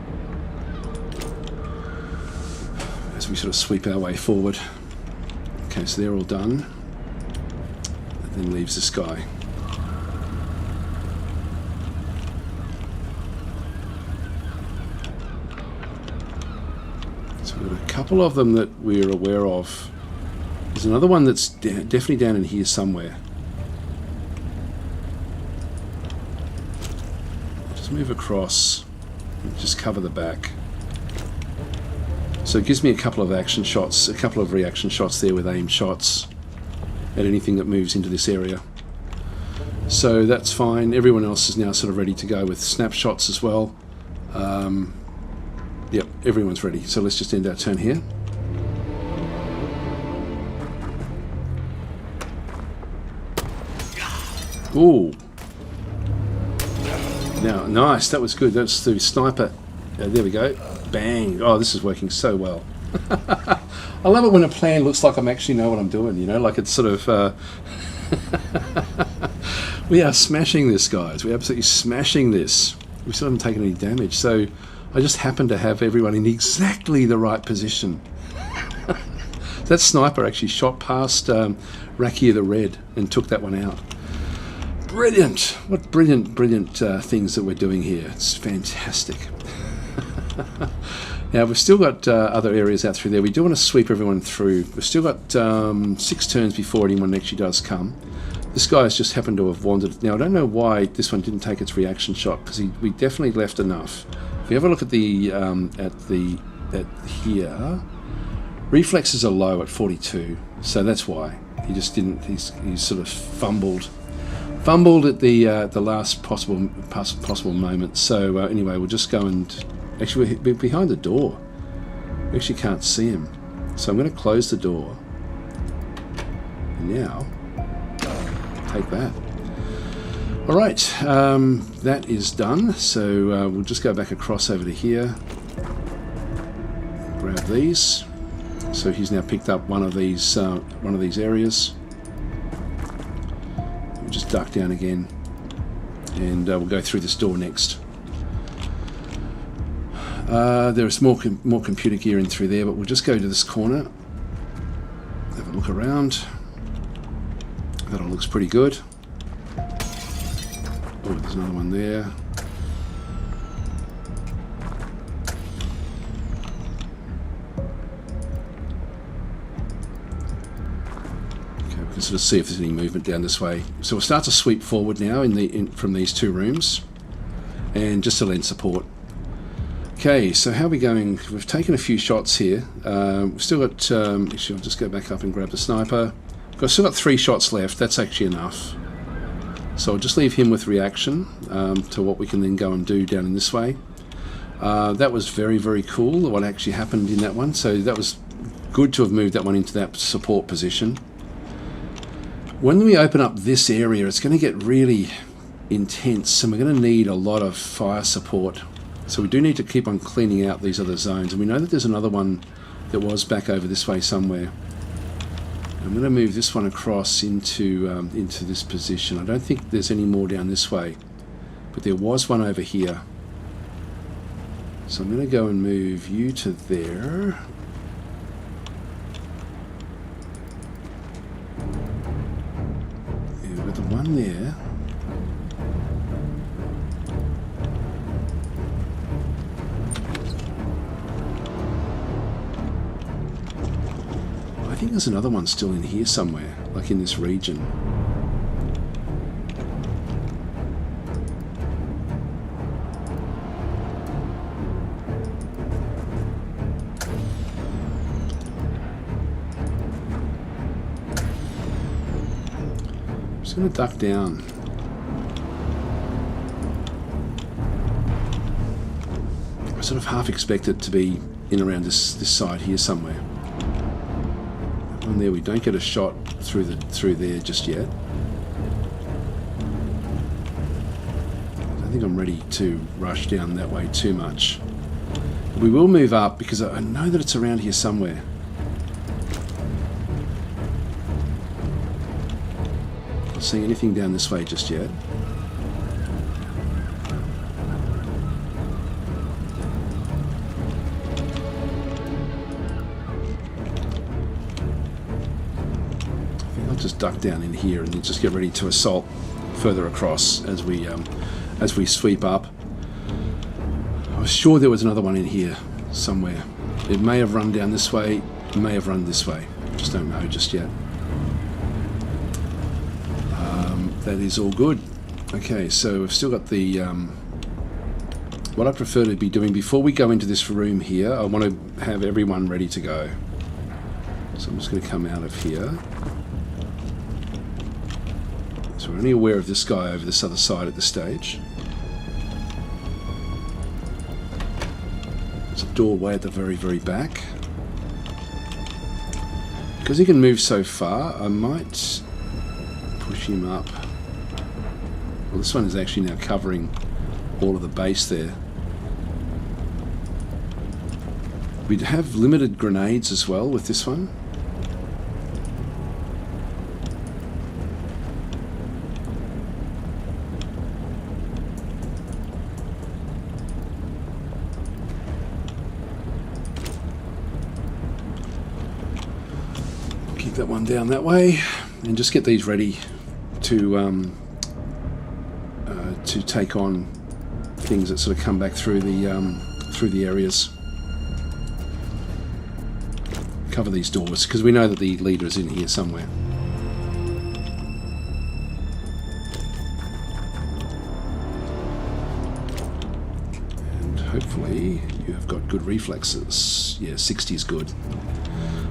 as we sort of sweep our way forward. Okay, so they're all done. That then leaves this guy. A couple of them that we're aware of. There's another one that's definitely down in here somewhere. Just move across and just cover the back. So it gives me a couple of action shots, a couple of reaction shots there with aim shots at anything that moves into this area. So that's fine. Everyone else is now sort of ready to go with snapshots as well. Yep, everyone's ready. So let's just end our turn here. Ooh. Now, nice. That was good. That's the sniper. There we go. Bang. Oh, this is working so well. I love it when a plan looks like I actually know what I'm doing, you know, like it's sort of... We are smashing this, guys. We're absolutely smashing this. We still haven't taken any damage, so I just happen to have everyone in exactly the right position. That sniper actually shot past Rakia the Red and took that one out. Brilliant! What brilliant things that we're doing here. It's fantastic. Now, we've still got other areas out through there. We do want to sweep everyone through. We've still got 6 turns before anyone actually does come. This guy's just happened to have wandered. Now, I don't know why this one didn't take its reaction shot, because we definitely left enough. If you have a look at the at here, reflexes are low at 42, so that's why he just didn't. He's sort of fumbled at the last possible moment. So anyway, we'll just go and actually we're behind the door. We actually can't see him, so I'm going to close the door. And now take that. All right, that is done. So we'll just go back across over to here. Grab these. So he's now picked up one of these areas. We just duck down again, and we'll go through this door next. There's more computer gear in through there, but we'll just go to this corner, have a look around. That all looks pretty good. Oh, there's another one there. Okay, we can sort of see if there's any movement down this way. So we'll start to sweep forward now from these two rooms, and just to lend support. Okay, so how are we going? We've taken a few shots here. We've still got, actually I'll just go back up and grab the sniper. We've still got 3 shots left. That's actually enough. So I'll just leave him with reaction to what we can then go and do down in this way. That was very, very cool, what actually happened in that one. So that was good to have moved that one into that support position. When we open up this area, it's going to get really intense, and we're going to need a lot of fire support. So we do need to keep on cleaning out these other zones, and we know that there's another one that was back over this way somewhere. I'm going to move this one across into this position. I don't think there's any more down this way, but there was one over here. So I'm going to go and move you to there. Yeah, with the one there. I think there's another one still in here somewhere, like in this region. I'm just going to duck down. I sort of half expect it to be in around this side here somewhere. And there we don't get a shot through there just yet. I don't think I'm ready to rush down that way too much. We will move up because I know that it's around here somewhere. Not seeing anything down this way just yet. Just duck down in here and then just get ready to assault further across as we sweep up. I was sure there was another one in here somewhere. It may have run down this way, it may have run this way. Just don't know just yet. That is all good. Okay, so we've still got the what I prefer to be doing before we go into this room here. I want to have everyone ready to go. So I'm just going to come out of here. So we're only aware of this guy over this other side at this stage. There's a doorway at the very, very back. Because he can move so far, I might push him up. Well, this one is actually now covering all of the base there. We'd have limited grenades as well with this one. That one down that way, and just get these ready to take on things that sort of come back through the areas. Cover these doors because we know that the leader is in here somewhere. And hopefully you have got good reflexes. Yeah, 60 is good.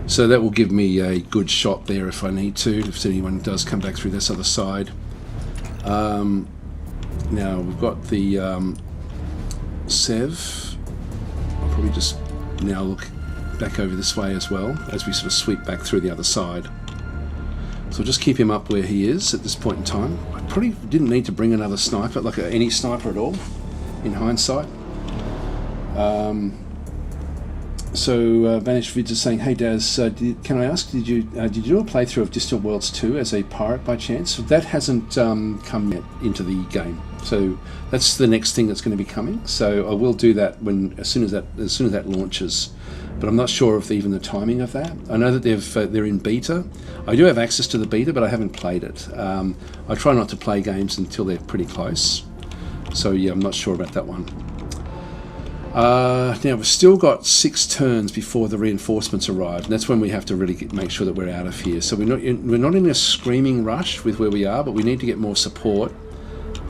So that will give me a good shot there if I need to, if anyone does come back through this other side. Now we've got the Sev. I'll probably just now look back over this way as well as we sort of sweep back through the other side. So I'll just keep him up where he is at this point in time. I probably didn't need to bring another sniper, like any sniper at all, in hindsight. So Vanished Vids is saying, "Hey Daz, can I ask, did you do a playthrough of Distant Worlds 2 as a pirate by chance?" That hasn't come yet into the game, so that's the next thing that's going to be coming. So I will do that as soon as that launches, but I'm not sure of even the timing of that. I know that they're in beta. I do have access to the beta, but I haven't played it. I try not to play games until they're pretty close. So yeah, I'm not sure about that one. Now we've still got 6 turns before the reinforcements arrive, and that's when we have to really make sure that we're out of here. So we're not in a screaming rush with where we are, but we need to get more support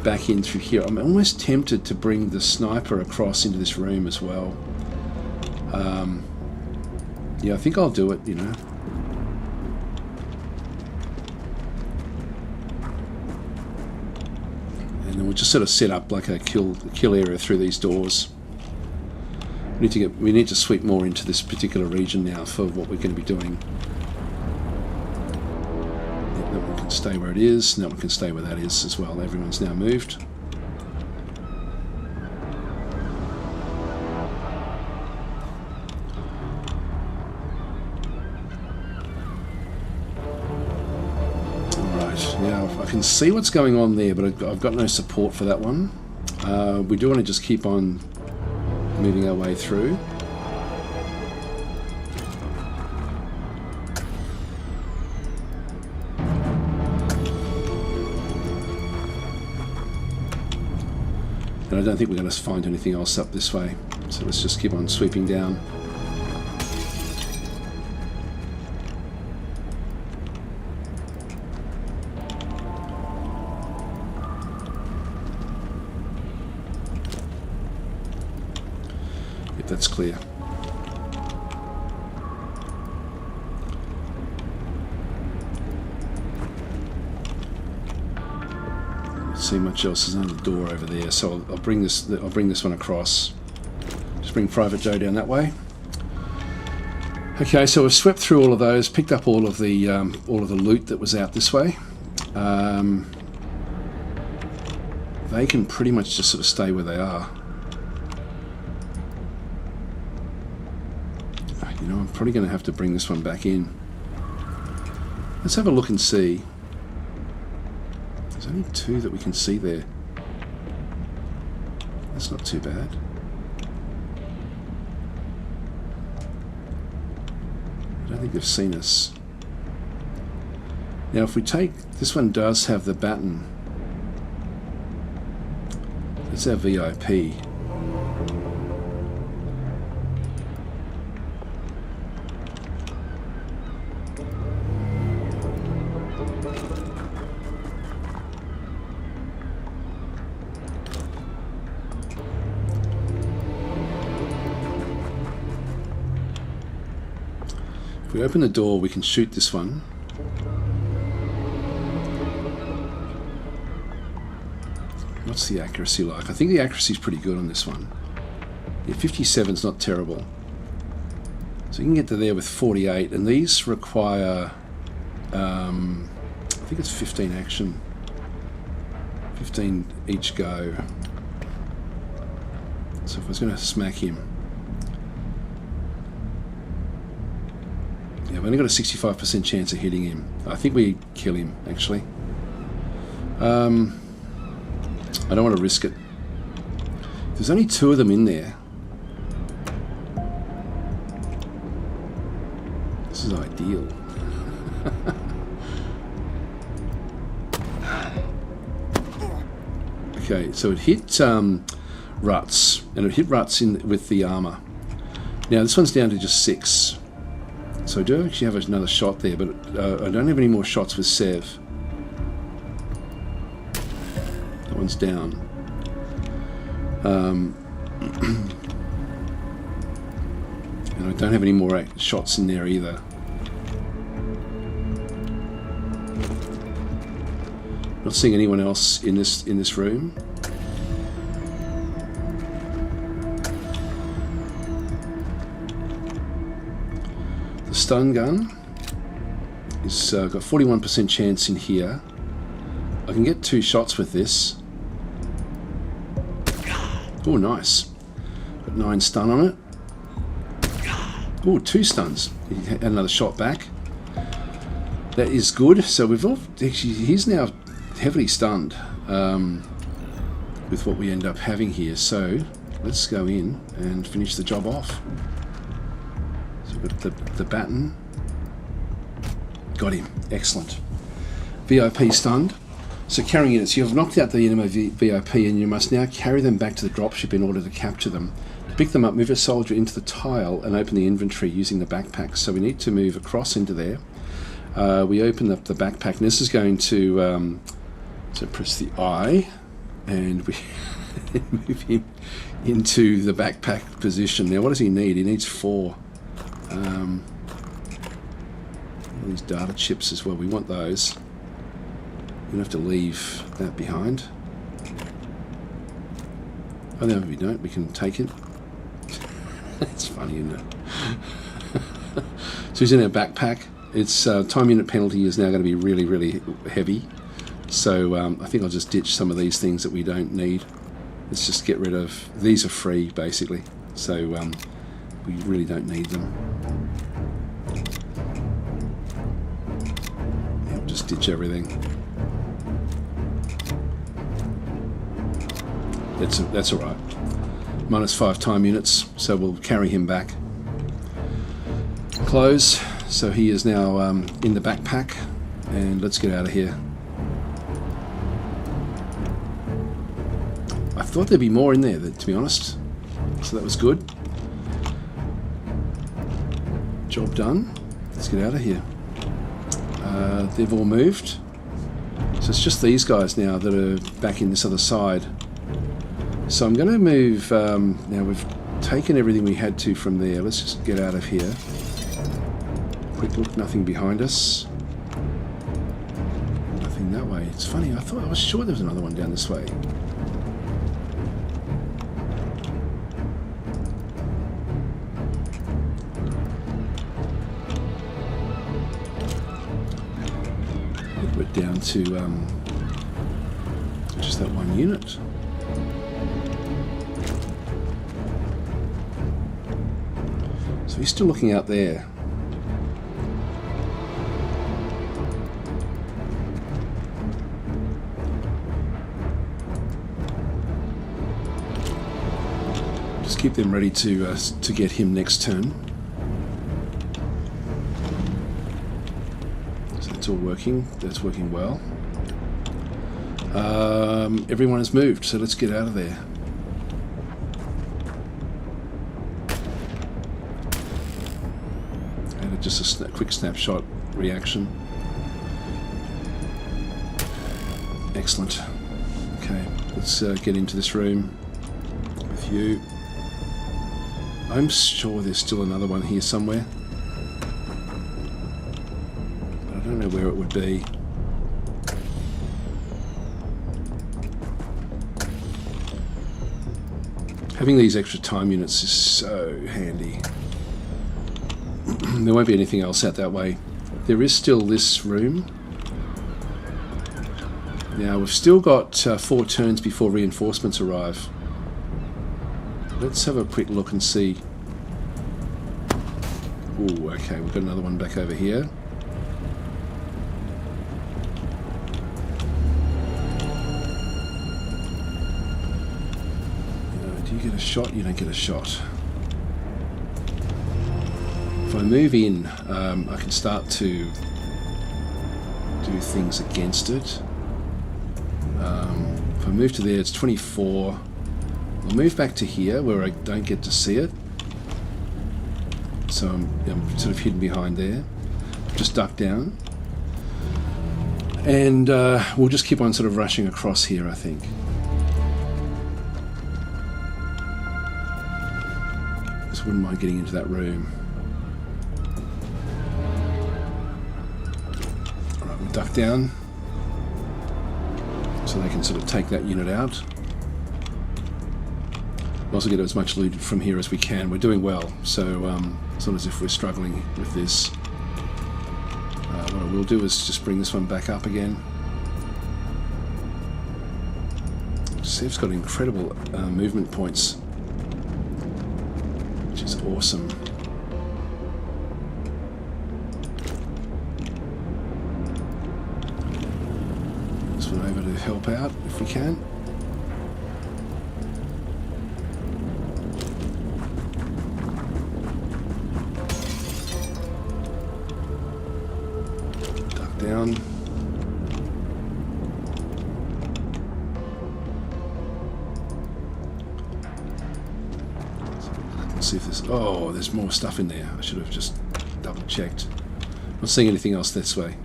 back in through here. I'm almost tempted to bring the sniper across into this room as well. Yeah, I think I'll do it, you know. And then we'll just sort of set up like a kill area through these doors. We need to sweep more into this particular region now for what we're going to be doing. That one can stay where it is, and that one can stay where that is as well. Everyone's now moved. Alright, now I can see what's going on there, but I've got no support for that one. We do want to just keep on moving our way through. And I don't think we're going to find anything else up this way, so let's just keep on sweeping down. That's clear. Let's see much else is under the door over there, so I'll bring this one across. Just bring Private Joe down that way. Okay, so we've swept through all of those, picked up all of the loot that was out this way. They can pretty much just sort of stay where they are. You know, I'm probably going to have to bring this one back in. Let's have a look and see. There's only 2 that we can see there. That's not too bad. I don't think they've seen us. Now if we take... This one does have the baton. That's our VIP. If we open the door, we can shoot this one. What's the accuracy like? I think the accuracy is pretty good on this one. Yeah, 57's not terrible. So you can get to there with 48, and these require, I think it's 15 action. 15 each go. So if I was going to smack him, yeah, I've only got a 65% chance of hitting him. I think we kill him, actually. I don't want to risk it. There's only 2 of them in there. This is ideal. Okay, so it hit Ruts, and it hit Ruts with the armor. Now this one's down to just 6. So I do actually have another shot there, but I don't have any more shots with Sev. That one's down. And I don't have any more shots in there either. Not seeing anyone else in this room. The stun gun is got 41% chance in here. I can get 2 shots with this. Oh, nice. Got 9 stun on it. Oh, 2 stuns. He had another shot back. That is good. So we've all actually, he's now heavily stunned with what we end up having here. So let's go in and finish the job off. So we've got the baton. Got him. Excellent. VIP stunned. So carrying units, you've knocked out the enemy VIP and you must now carry them back to the dropship in order to capture them. To pick them up, move a soldier into the tile and open the inventory using the backpack. So we need to move across into there. We open up the backpack, and this is going to so press the I, and we move him into the backpack position. Now what does he need? He needs 4. All these data chips as well, we want those. We don't have to leave that behind. Oh no, we don't, we can take it. That's funny, isn't it? So he's in our backpack. Its time unit penalty is now going to be really, really heavy. So I think I'll just ditch some of these things that we don't need. Let's just get rid of, these are free basically. So we really don't need them. Yeah, we'll just ditch everything. That's all right. -5 time units, so we'll carry him back. Close. So he is now in the backpack, and let's get out of here. I thought there'd be more in there, to be honest. So that was good. Job done. Let's get out of here. They've all moved. So it's just these guys now that are back in this other side. So I'm going to move, now we've taken everything we had to from there. Let's just get out of here. Quick look, nothing behind us. Nothing that way. It's funny, I was sure there was another one down this way. We're down to just that one unit. So he's still looking out there. Just keep them ready to get him next turn. So it's all working. That's working well. Everyone has moved, so let's get out of there. Just a quick snapshot reaction. Excellent. Okay, let's get into this room with you. I'm sure there's still another one here somewhere, but I don't know where it would be. Having these extra time units is so handy. There won't be anything else out that way. There is still this room. Now we've still got 4 turns before reinforcements arrive. Let's have a quick look and see. Oh, okay, we've got another one back over here. Do you get a shot? You don't get a shot. If I move in, I can start to do things against it. If I move to there, it's 24. I'll move back to here where I don't get to see it. So I'm sort of hidden behind there. Just duck down. And we'll just keep on sort of rushing across here, I think. Just wouldn't mind getting into that room. Duck down so they can sort of take that unit out. We'll also get as much loot from here as we can. We're doing well, so it's not as if we're struggling with this. What I will do is just bring this one back up again. Seth's got incredible movement points, which is awesome. Send over to help out if we can. Duck down. Let's see if there's... Oh, there's more stuff in there. I should have just double checked. Not seeing anything else this way.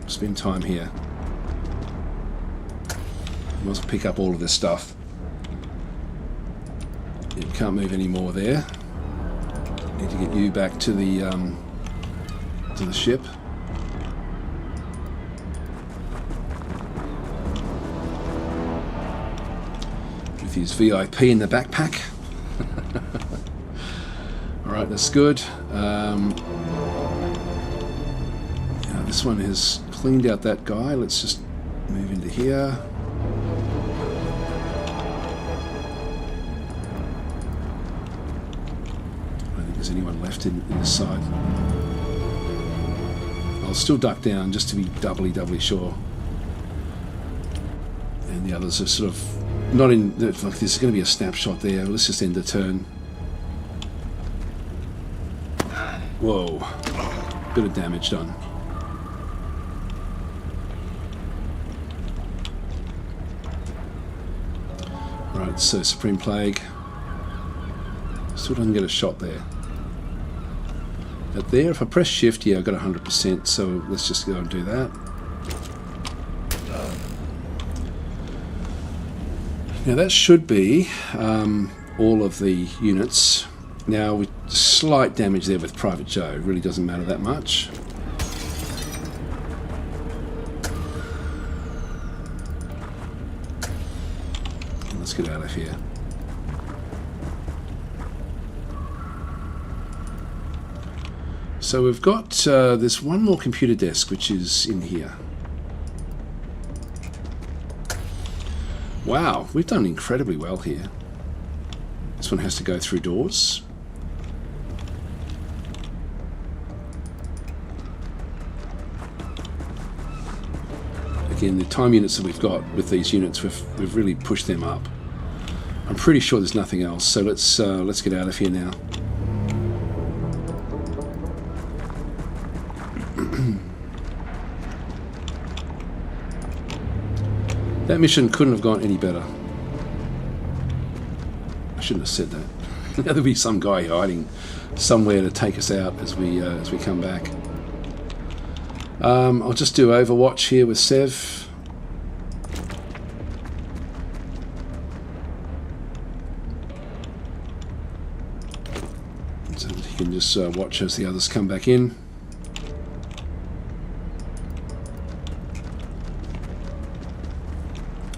Spend time here. Might as well pick up all of this stuff. You can't move any more there. Need to get you back to the ship. With his VIP in the backpack. Alright, that's good. This one has cleaned out that guy. Let's just move into here. I don't think there's anyone left in this side. I'll still duck down just to be doubly sure. And the others are sort of not in... Like there's going to be a snapshot there. Let's just end the turn. Whoa. Bit of damage done. Right, so Supreme Plague. Still doesn't get a shot there. But there, if I press shift, yeah, I got 100%, so let's just go and do that. Now that should be all of the units. Now, with slight damage there with Private Joe, it really doesn't matter that much. Let's get out of here. So we've got there's one more computer desk which is in here. Wow, we've done incredibly well here. This one has to go through doors. Again, the time units that we've got with these units, we've really pushed them up. I'm pretty sure there's nothing else, so let's get out of here now. That mission couldn't have gone any better. I shouldn't have said that. There'll be some guy hiding somewhere to take us out as we come back. I'll just do Overwatch here with Sev. So he can just watch as the others come back in.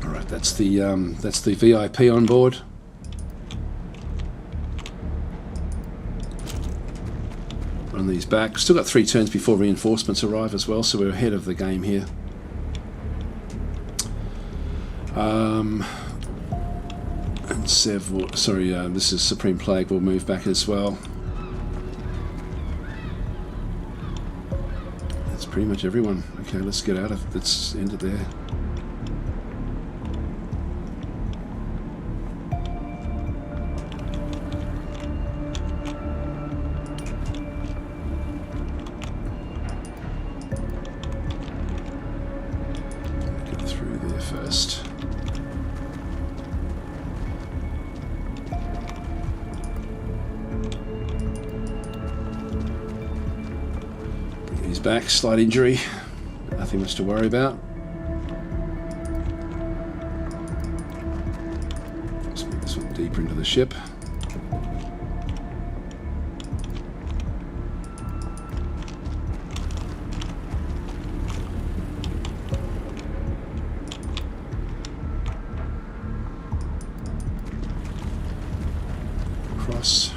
Alright, that's the VIP on board. Run these back. Still got 3 turns before reinforcements arrive as well, so we're ahead of the game here. And Sev will, sorry, this is Supreme Plague, will move back as well. That's pretty much everyone. Okay, let's get out of, let's end it there. First. He's back, slight injury, nothing much to worry about. Let's move this one deeper into the ship. Cross.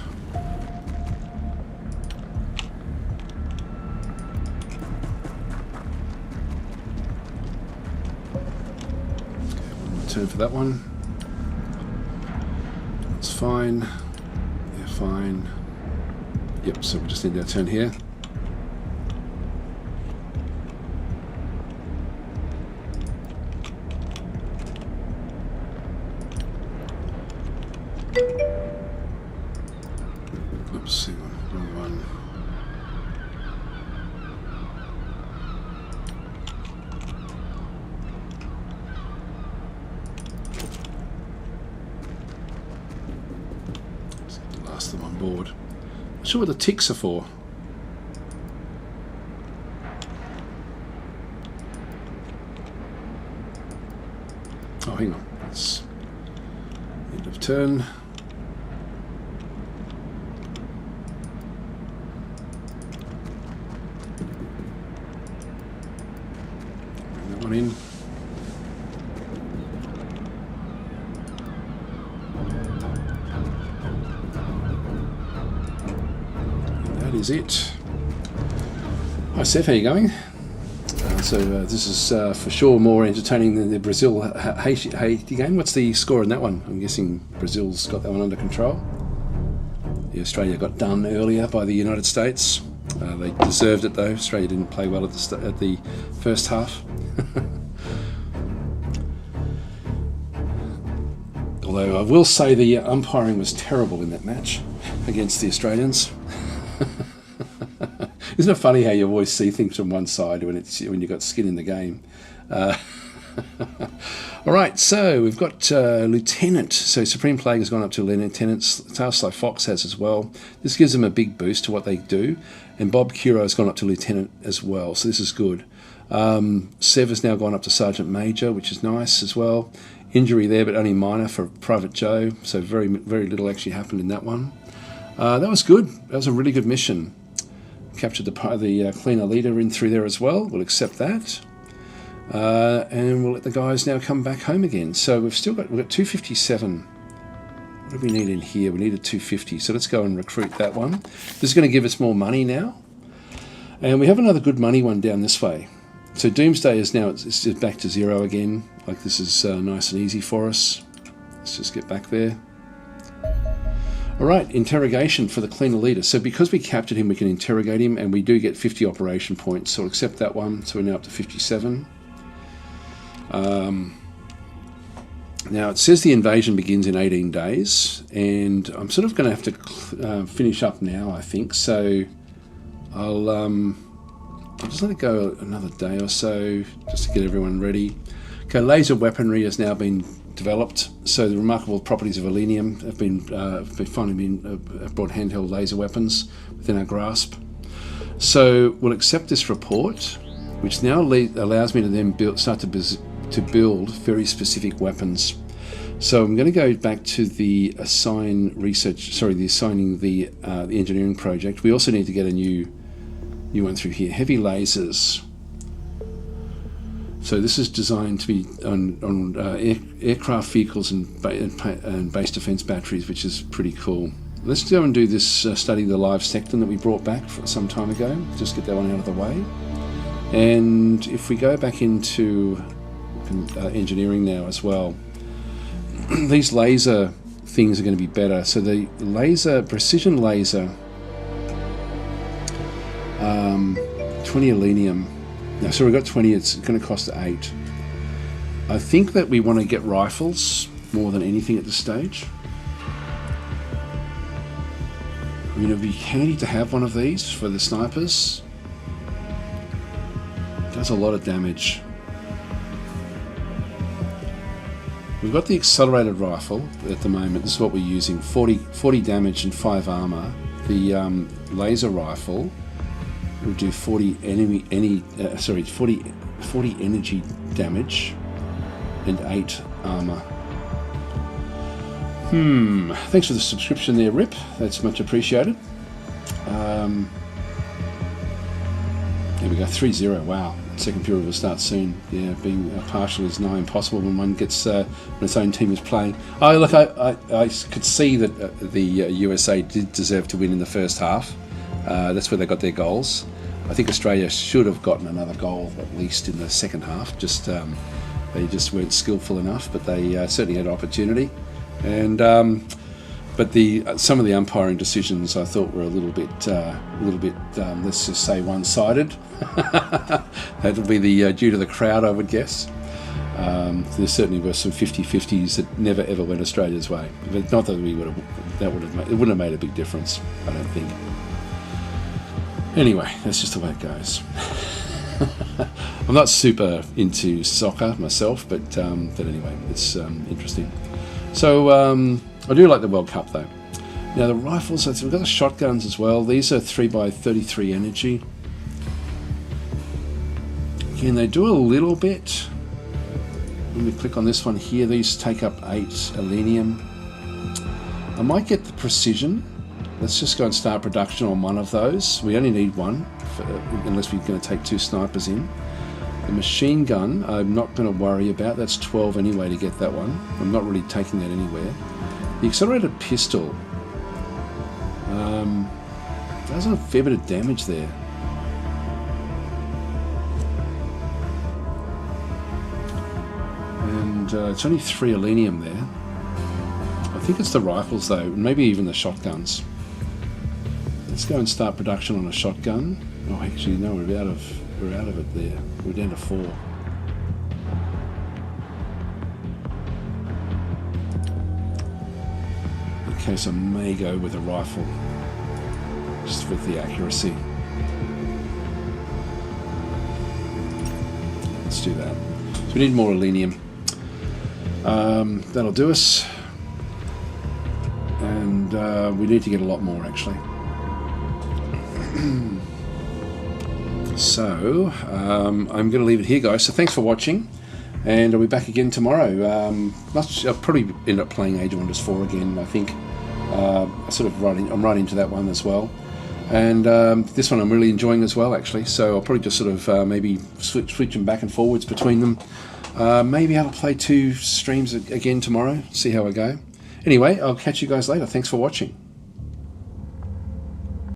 Okay, one more turn for that one. That's fine. Yeah, fine. Yep, so we just need our turn here. Oops, hang on, wrong one. Let's get the last of them on board. Not sure what the ticks are for. Oh, hang on. It's end of turn. Bring that one in. And that is it. Hi, Seth. How are you going? This is for sure more entertaining than the Brazil-Haiti game. What's the score in that one? I'm guessing Brazil's got that one under control. The Australia got done earlier by the United States. They deserved it though. Australia didn't play well at the first half. Although I will say the umpiring was terrible in that match against the Australians. Isn't it funny how you always see things from one side when you've got skin in the game? All right, so we've got Lieutenant. So Supreme Plague has gone up to Lieutenant. Tarsly Fox has as well. This gives them a big boost to what they do. And Bob Curo has gone up to Lieutenant as well, so this is good. Sev has now gone up to Sergeant Major, which is nice as well. Injury there, but only minor for Private Joe, so very, very little actually happened in that one. That was good. That was a really good mission. Captured the cleaner leader in through there as well. We'll accept that. And we'll let the guys now come back home again. So we've got 257. What do we need in here? We need a 250. So let's go and recruit that one. This is going to give us more money now. And we have another good money one down this way. So Doomsday is now it's just back to 0 again. Like this is nice and easy for us. Let's just get back there. All right, interrogation for the cleaner leader. So because we captured him, we can interrogate him, and we do get 50 operation points. So we'll accept that one. So we're now up to 57. Now it says the invasion begins in 18 days, and I'm sort of going to have to finish up now, I think. So I'll just let it go another day or so just to get everyone ready. Okay, laser weaponry has now been developed. So the remarkable properties of Elenium have finally brought handheld laser weapons within our grasp. So we'll accept this report, which now allows me to then start to build very specific weapons. So I'm going to go back to the assigning the engineering project. We also need to get a new one through here. Heavy lasers. So this is designed to be on aircraft vehicles and base defense batteries, which is pretty cool. Let's go and do this study the live sectum that we brought back some time ago. Just get that one out of the way. And if we go back into engineering now as well, these laser things are going to be better. So the precision laser, 20 Elenium. Now, so we've got 20, it's going to cost 8. I think that we want to get rifles more than anything at this stage. I mean, it would be handy to have one of these for the snipers. It does a lot of damage. We've got the accelerated rifle at the moment. This is what we're using, 40 damage and 5 armor. The laser rifle will do 40 energy damage and 8 armor. Thanks for the subscription there, Rip. That's much appreciated. There we go, 3-0. Wow. Second period will start soon. Yeah, being partial is nigh impossible when one gets when its own team is playing. Oh, look, I could see that the USA did deserve to win in the first half. That's where they got their goals. I think Australia should have gotten another goal at least in the second half. They just weren't skillful enough, but they certainly had opportunity. And but some of the umpiring decisions I thought were a little bit let's just say one-sided. That'll be due to the crowd, I would guess. There certainly were some 50-50s that never ever went Australia's way. But not that we would have, it wouldn't have made a big difference, I don't think. Anyway, that's just the way it goes. I'm not super into soccer myself, but anyway, it's interesting. So I do like the World Cup though. Now the rifles, we've got the shotguns as well. These are 3x33 energy. Again, they do a little bit. When we click on this one here, these take up 8 alenium. I might get the precision. Let's just go and start production on one of those. We only need one, unless we're going to take 2 snipers in. The machine gun, I'm not going to worry about. That's 12 anyway to get that one. I'm not really taking that anywhere. The accelerated pistol does a fair bit of damage there. And it's only 3 alenium there. I think it's the rifles though, maybe even the shotguns. Let's go and start production on a shotgun. Oh, actually, no, we're out of it there. We're down to 4. Okay, so I may go with a rifle, just with the accuracy. Let's do that. So we need more alenium. That'll do us. And we need to get a lot more actually. So I'm going to leave it here, guys. So thanks for watching, and I'll be back again tomorrow. I'll probably end up playing Age of Wonders 4 again. I think I'm right into that one as well, and this one I'm really enjoying as well actually. So I'll probably just sort of maybe switch them back and forwards between them. Maybe I'll play 2 streams again tomorrow. See how I go. Anyway, I'll catch you guys later. Thanks for watching.